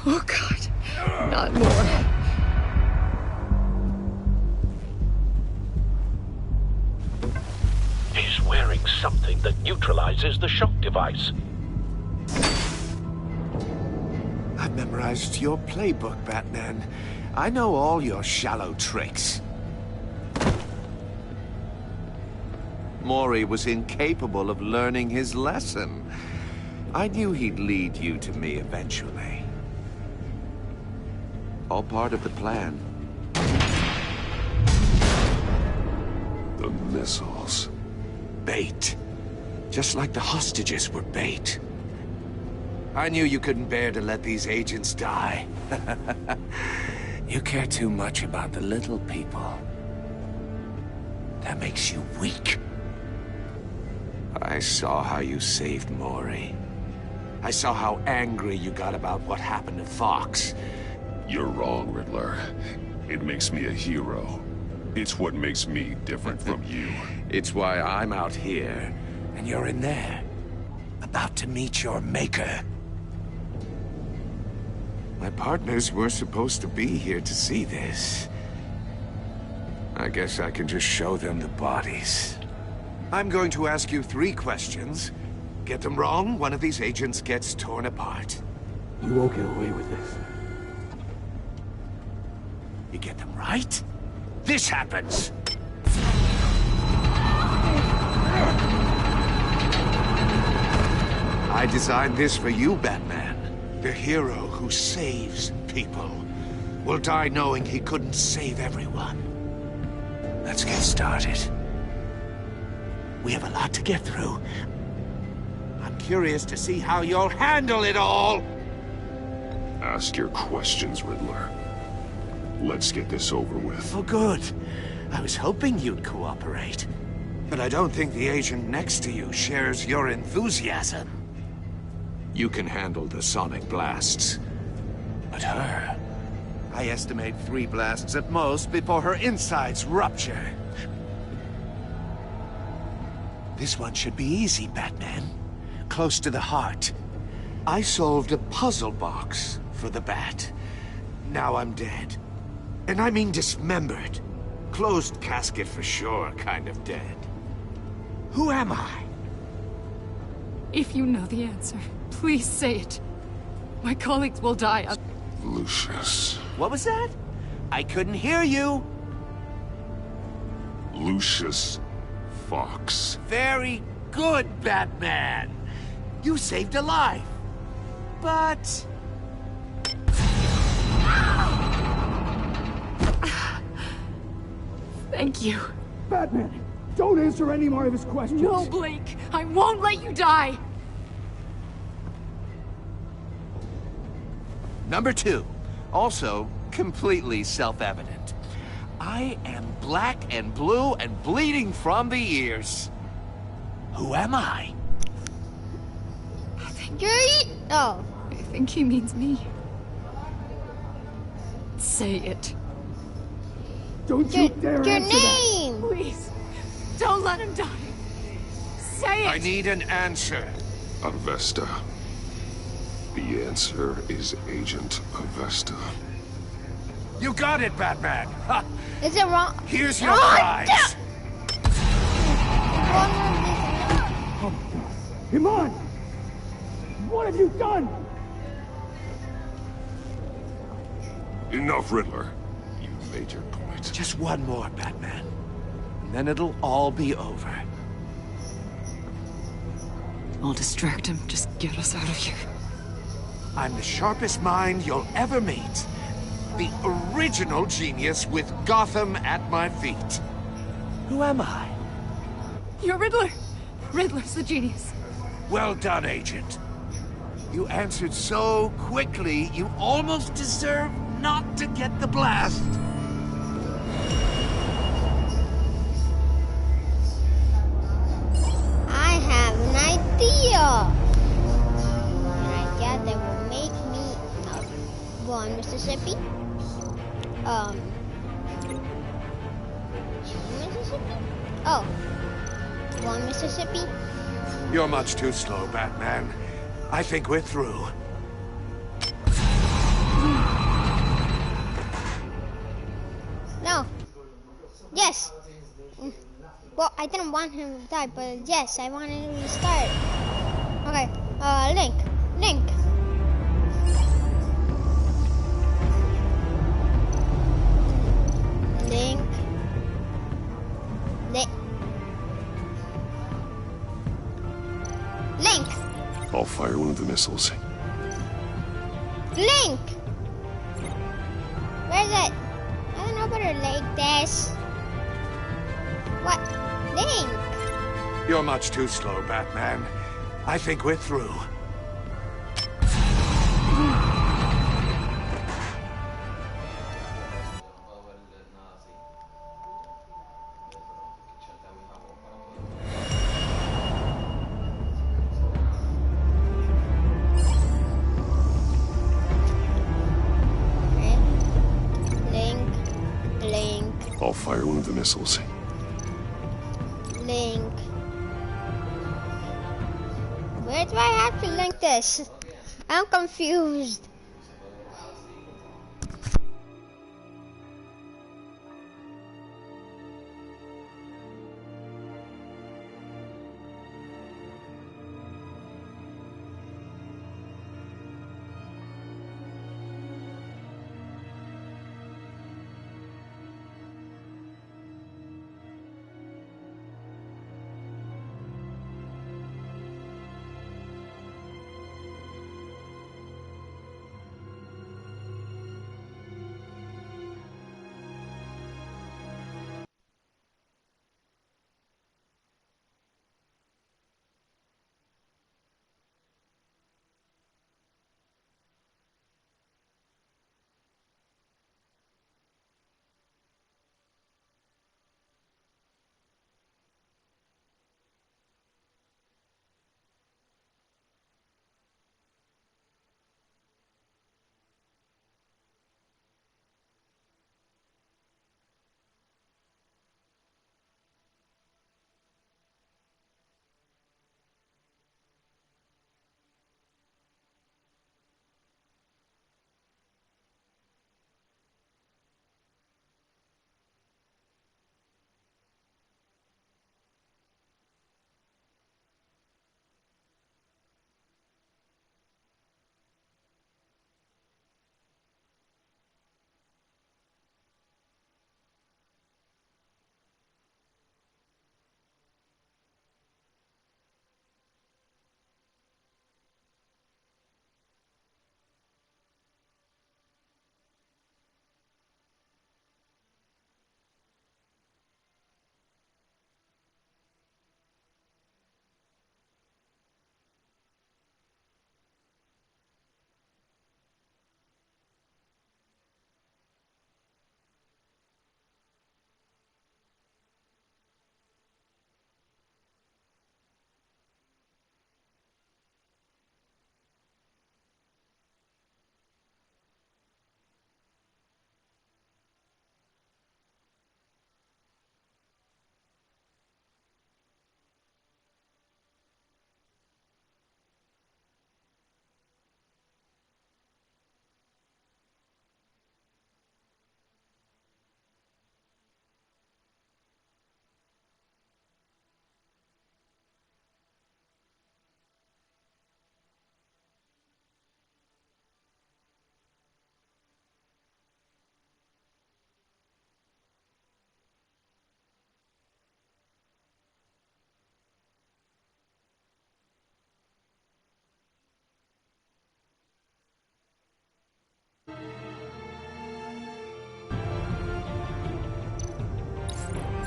Oh, God. Not more. He's wearing something that neutralizes the shock device. I've memorized your playbook, Batman. I know all your shallow tricks. Mori was incapable of learning his lesson. I knew he'd lead you to me eventually. All part of the plan. The missiles. Bait. Just like the hostages were bait. I knew you couldn't bear to let these agents die. You care too much about the little people. That makes you weak. I saw how you saved Mori. I saw how angry you got about what happened to Fox. You're wrong, Riddler. It makes me a hero. It's what makes me different from you. It's why I'm out here, and you're in there. About to meet your maker. My partners were supposed to be here to see this. I guess I can just show them the bodies. I'm going to ask you 3 questions. Get them wrong, one of these agents gets torn apart. You won't get away with this. You get them right, this happens! I designed this for you, Batman. The hero who saves people will die knowing he couldn't save everyone. Let's get started. We have a lot to get through. I'm curious to see how you'll handle it all. Ask your questions, Riddler. Let's get this over with. Oh, good. I was hoping you'd cooperate. But I don't think the agent next to you shares your enthusiasm. You can handle the sonic blasts. But her... I estimate 3 blasts at most before her insides rupture. This one should be easy, Batman. Close to the heart. I solved a puzzle box for the Bat. Now I'm dead. And I mean dismembered. Closed casket for sure, kind of dead. Who am I? If you know the answer, please say it. My colleagues will die. Lucius. What was that? I couldn't hear you. Lucius Fox. Very good, Batman. You saved a life. But... Thank you. Batman, don't answer any more of his questions. No, Blake. I won't let you die. Number 2. Also, completely self-evident. I am black and blue and bleeding from the ears. Who am I? Oh. I think he means me. Say it. Don't you dare Your answer name! that. Please. Don't let him die. Say it! I need an answer. Avesta. The answer is Agent Avesta. You got it, Batman. Ha. Is it wrong? Here's your prize. Come on! What have you done? Enough, Riddler. You've made your point. Just one more, Batman. And then it'll all be over. I'll distract him. Just get us out of here. I'm the sharpest mind you'll ever meet. The original genius with Gotham at my feet. Who am I? You're Riddler. Riddler's the genius. Well done, Agent. You answered so quickly, you almost deserve not to get the blast. I have an idea. An idea that will make me go on Mississippi. Mississippi? Oh. Go on Mississippi? You're much too slow, Batman. I think we're through. No. Yes. Well, I didn't want him to die, but yes, I wanted him to start. Okay. Link. Link. Link. Link. I'll fire one of the missiles. Link. Where's it? I don't know better like this. What? Link. You're much too slow, Batman. I think we're through. I'll fire one of the missiles. Link. Where do I have to link this? I'm confused.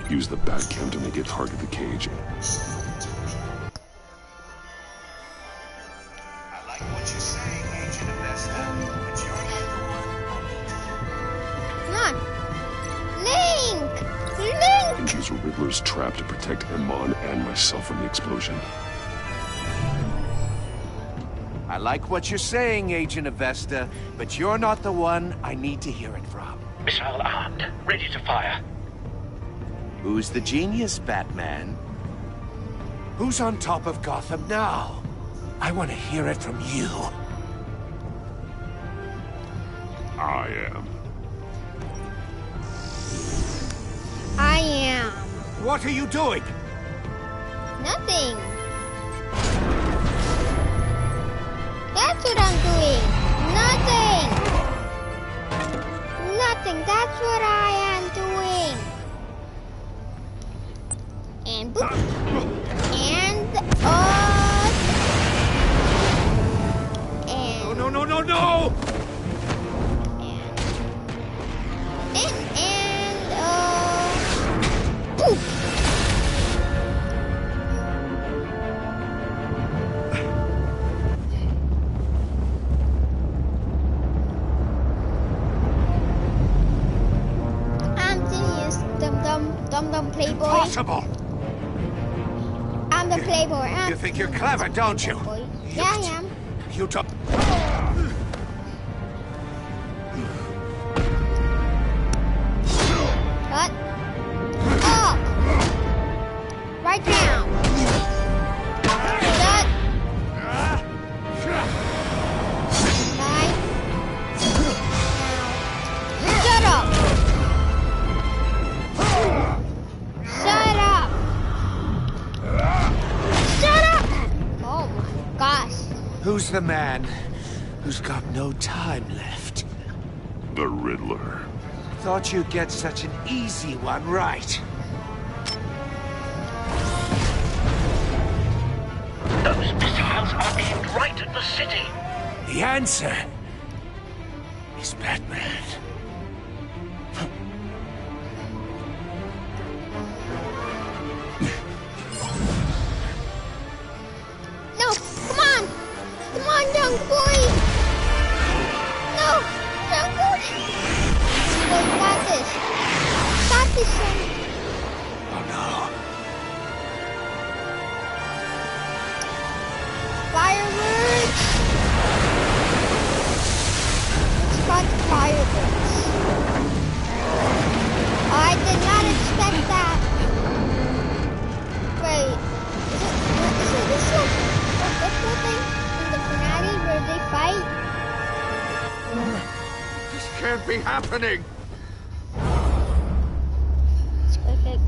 Use the Batcam to make it hard to the cage. Come on. Link! Link! And use Riddler's trap to protect Iman and myself from the explosion. I like what you're saying, Agent Avesta, but you're not the one I need to hear it from. Missile armed, ready to fire. Who's the genius, Batman? Who's on top of Gotham now? I want to hear it from you. I am. I am. What are you doing? Nothing. That's what I'm doing. Nothing. Nothing. That's what I am doing. And boop. And and no, no, no, no! Poof. I'm genius, dum-dum playboy. Impossible! I'm the playboy. You think you're clever, don't you? Yeah, I am. You don't... Cut. Up. Right down. Shut. Right. Now. Shut up. Shut up. Shut up. Oh my gosh. Who's the man who's got no time left? The Riddler. Thought you'd get such an easy one right. Those missiles are aimed right at the city. The answer is Batman. No, come on! Come on, young boy! No, young boy! Boy, you got this. Got this, son. Oh no. Fireworks! It's got fireworks. I did not expect that. Wait, is it this one? What's the thing in the finale where they fight? This can't be happening. It's perfect.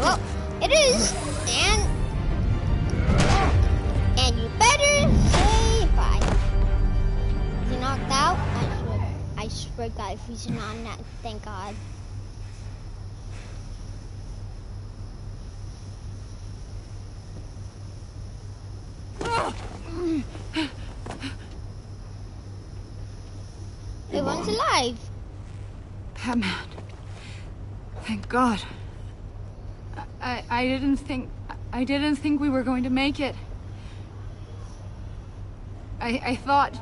Well, it is, and you better say bye. Is he knocked out? I swear God, if he's not, thank God. Everyone's alive. Batman. Thank God. I didn't think we were going to make it. I thought...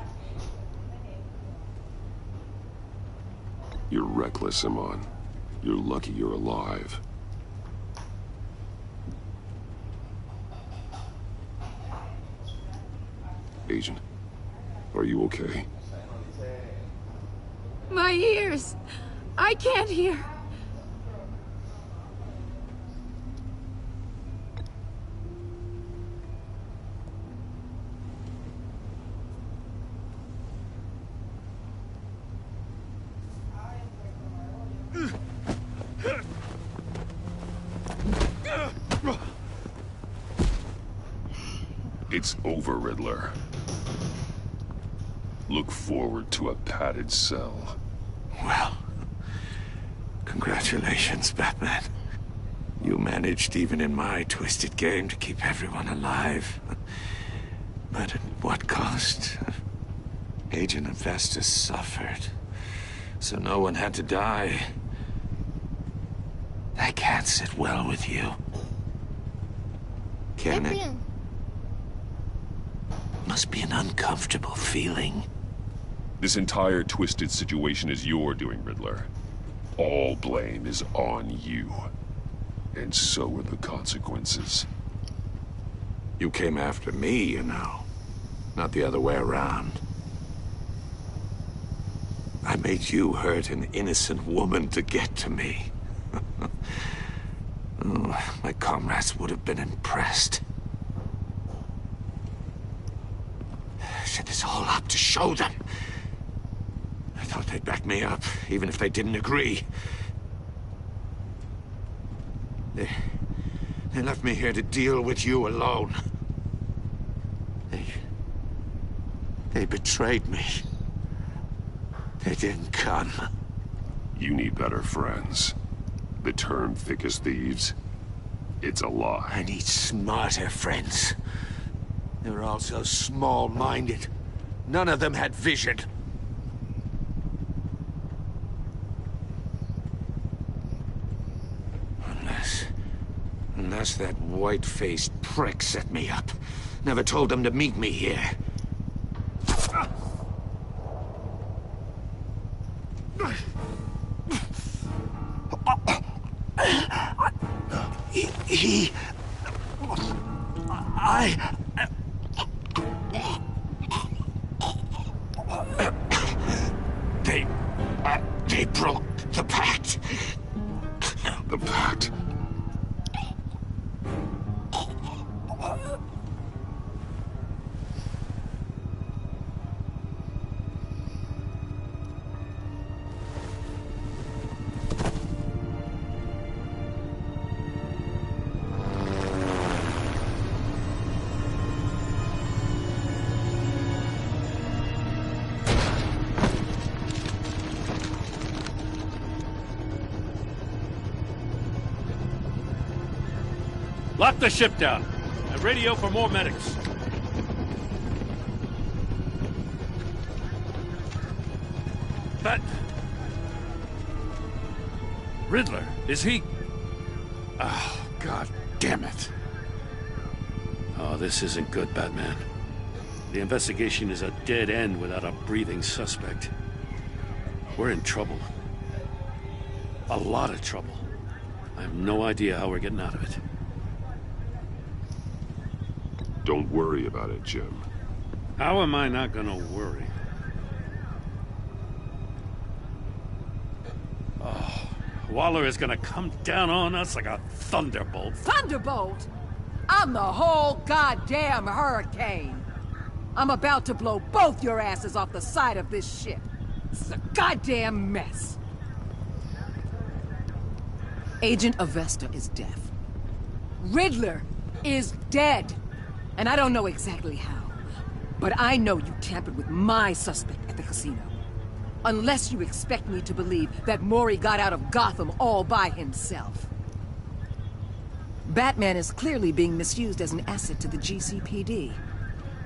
You're reckless, Iman. You're lucky you're alive. Agent, are you okay? My ears! I can't hear! It's over, Riddler. Look forward to a padded cell. Well, congratulations, Batman. You managed, even in my twisted game, to keep everyone alive. But at what cost? Agent Avesta suffered. So no one had to die. That can't sit well with you. Can it? Must be an uncomfortable feeling. This entire twisted situation is your doing, Riddler. All blame is on you. And so are the consequences. You came after me, you know. Not the other way around. I made you hurt an innocent woman to get to me. Oh, my comrades would have been impressed. Set this all up to show them. I thought they'd back me up, even if they didn't agree. They left me here to deal with you alone. They betrayed me. They didn't come. You need better friends. The term thick as thieves, it's a lie. I need smarter friends. They were all so small-minded. None of them had vision. Unless that white-faced prick set me up. Never told them to meet me here. They broke the pact. The pact? Lock the ship down and radio for more medics. But Riddler, is he? Oh, God damn it. Oh, this isn't good, Batman. The investigation is a dead end without a breathing suspect. We're in trouble. A lot of trouble. I have no idea how we're getting out of it. Don't worry about it, Jim. How am I not gonna worry? Oh, Waller is gonna come down on us like a thunderbolt. Thunderbolt? I'm the whole goddamn hurricane. I'm about to blow both your asses off the side of this ship. This is a goddamn mess. Agent Avesta is deaf. Riddler is dead. And I don't know exactly how, but I know you tampered with my suspect at the casino. Unless you expect me to believe that Mori got out of Gotham all by himself. Batman is clearly being misused as an asset to the GCPD.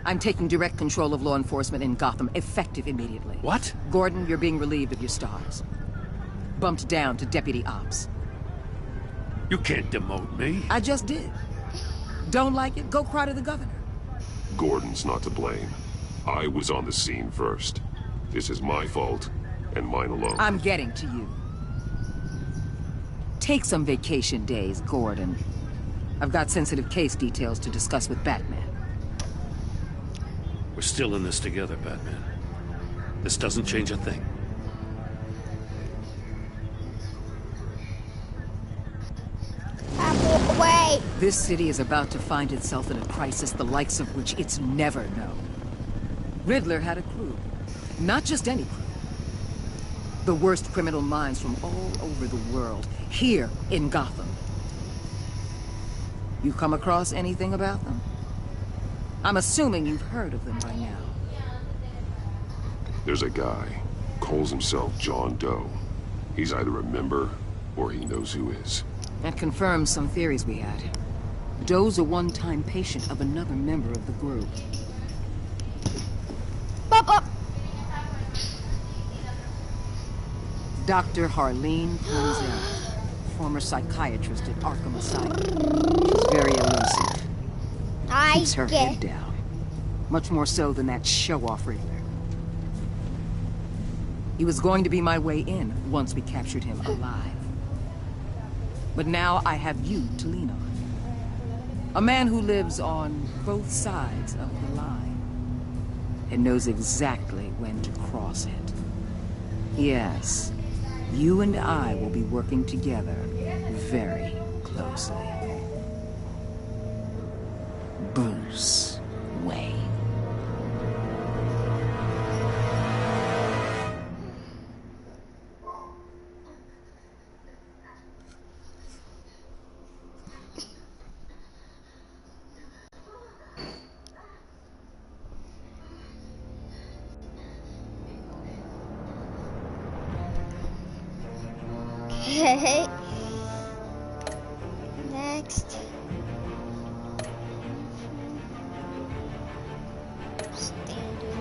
I'm taking direct control of law enforcement in Gotham, effective immediately. What? Gordon, you're being relieved of your stars. Bumped down to Deputy Ops. You can't demote me. I just did. Don't like it? Go cry to the governor. Gordon's not to blame. I was on the scene first. This is my fault, and mine alone. I'm getting to you. Take some vacation days, Gordon. I've got sensitive case details to discuss with Batman. We're still in this together, Batman. This doesn't change a thing. Wait! This city is about to find itself in a crisis the likes of which it's never known. Riddler had a crew. Not just any crew. The worst criminal minds from all over the world, here in Gotham. You come across anything about them? I'm assuming you've heard of them by now. There's a guy, calls himself John Doe. He's either a member, or he knows who is. That confirms some theories we had. Doe's a one-time patient of another member of the group. Dr. Harleen Punzel, former psychiatrist at Arkham Asylum. She's very elusive. Keeps her head down. Much more so than that show-off Riddler. He was going to be my way in once we captured him alive. But now I have you to lean on. A man who lives on both sides of the line and knows exactly when to cross it. Yes, you and I will be working together very closely. Bruce Wayne. Okay. Next. Standard.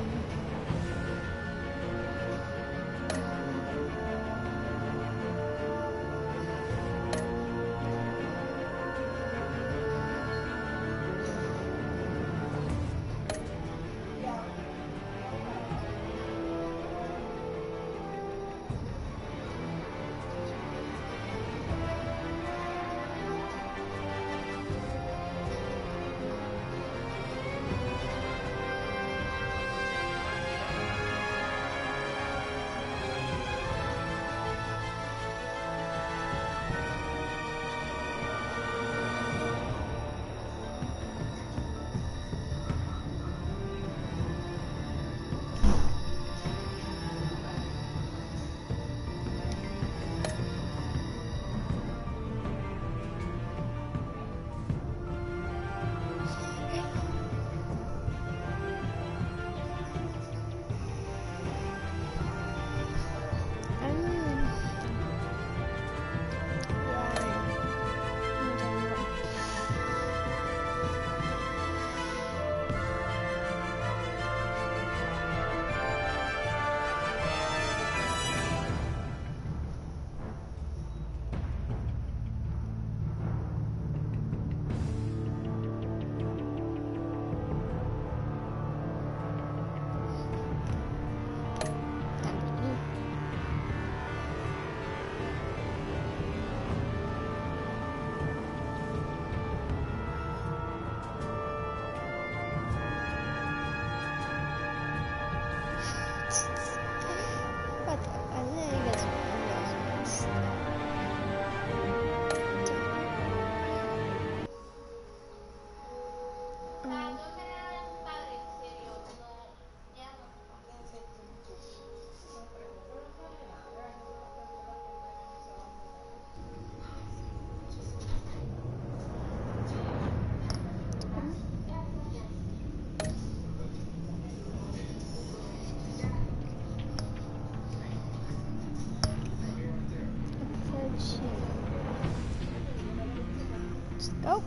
Let's go.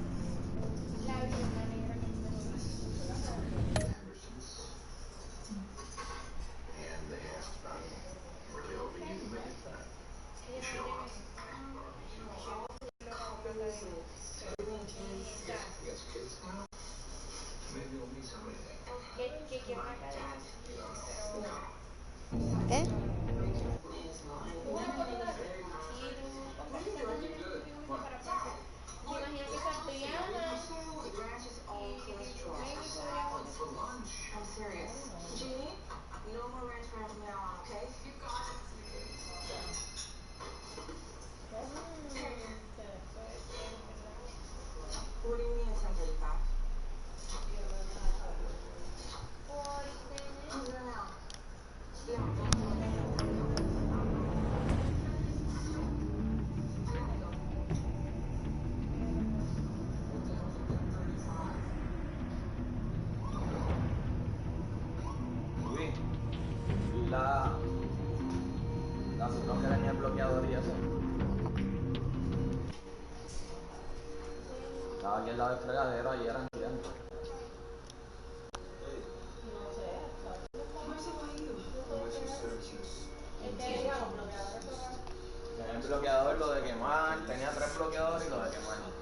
Okay. I'm serious. Jeannie, no more ranch crab from now on, okay? You got it. What do you mean it's 10:35? Las otras que tenían bloqueador y eso. Estaba aquí al lado del fregadero, ahí eran tiempos. bloqueador, lo de quemar, tenía 3 bloqueadores y lo de quemar.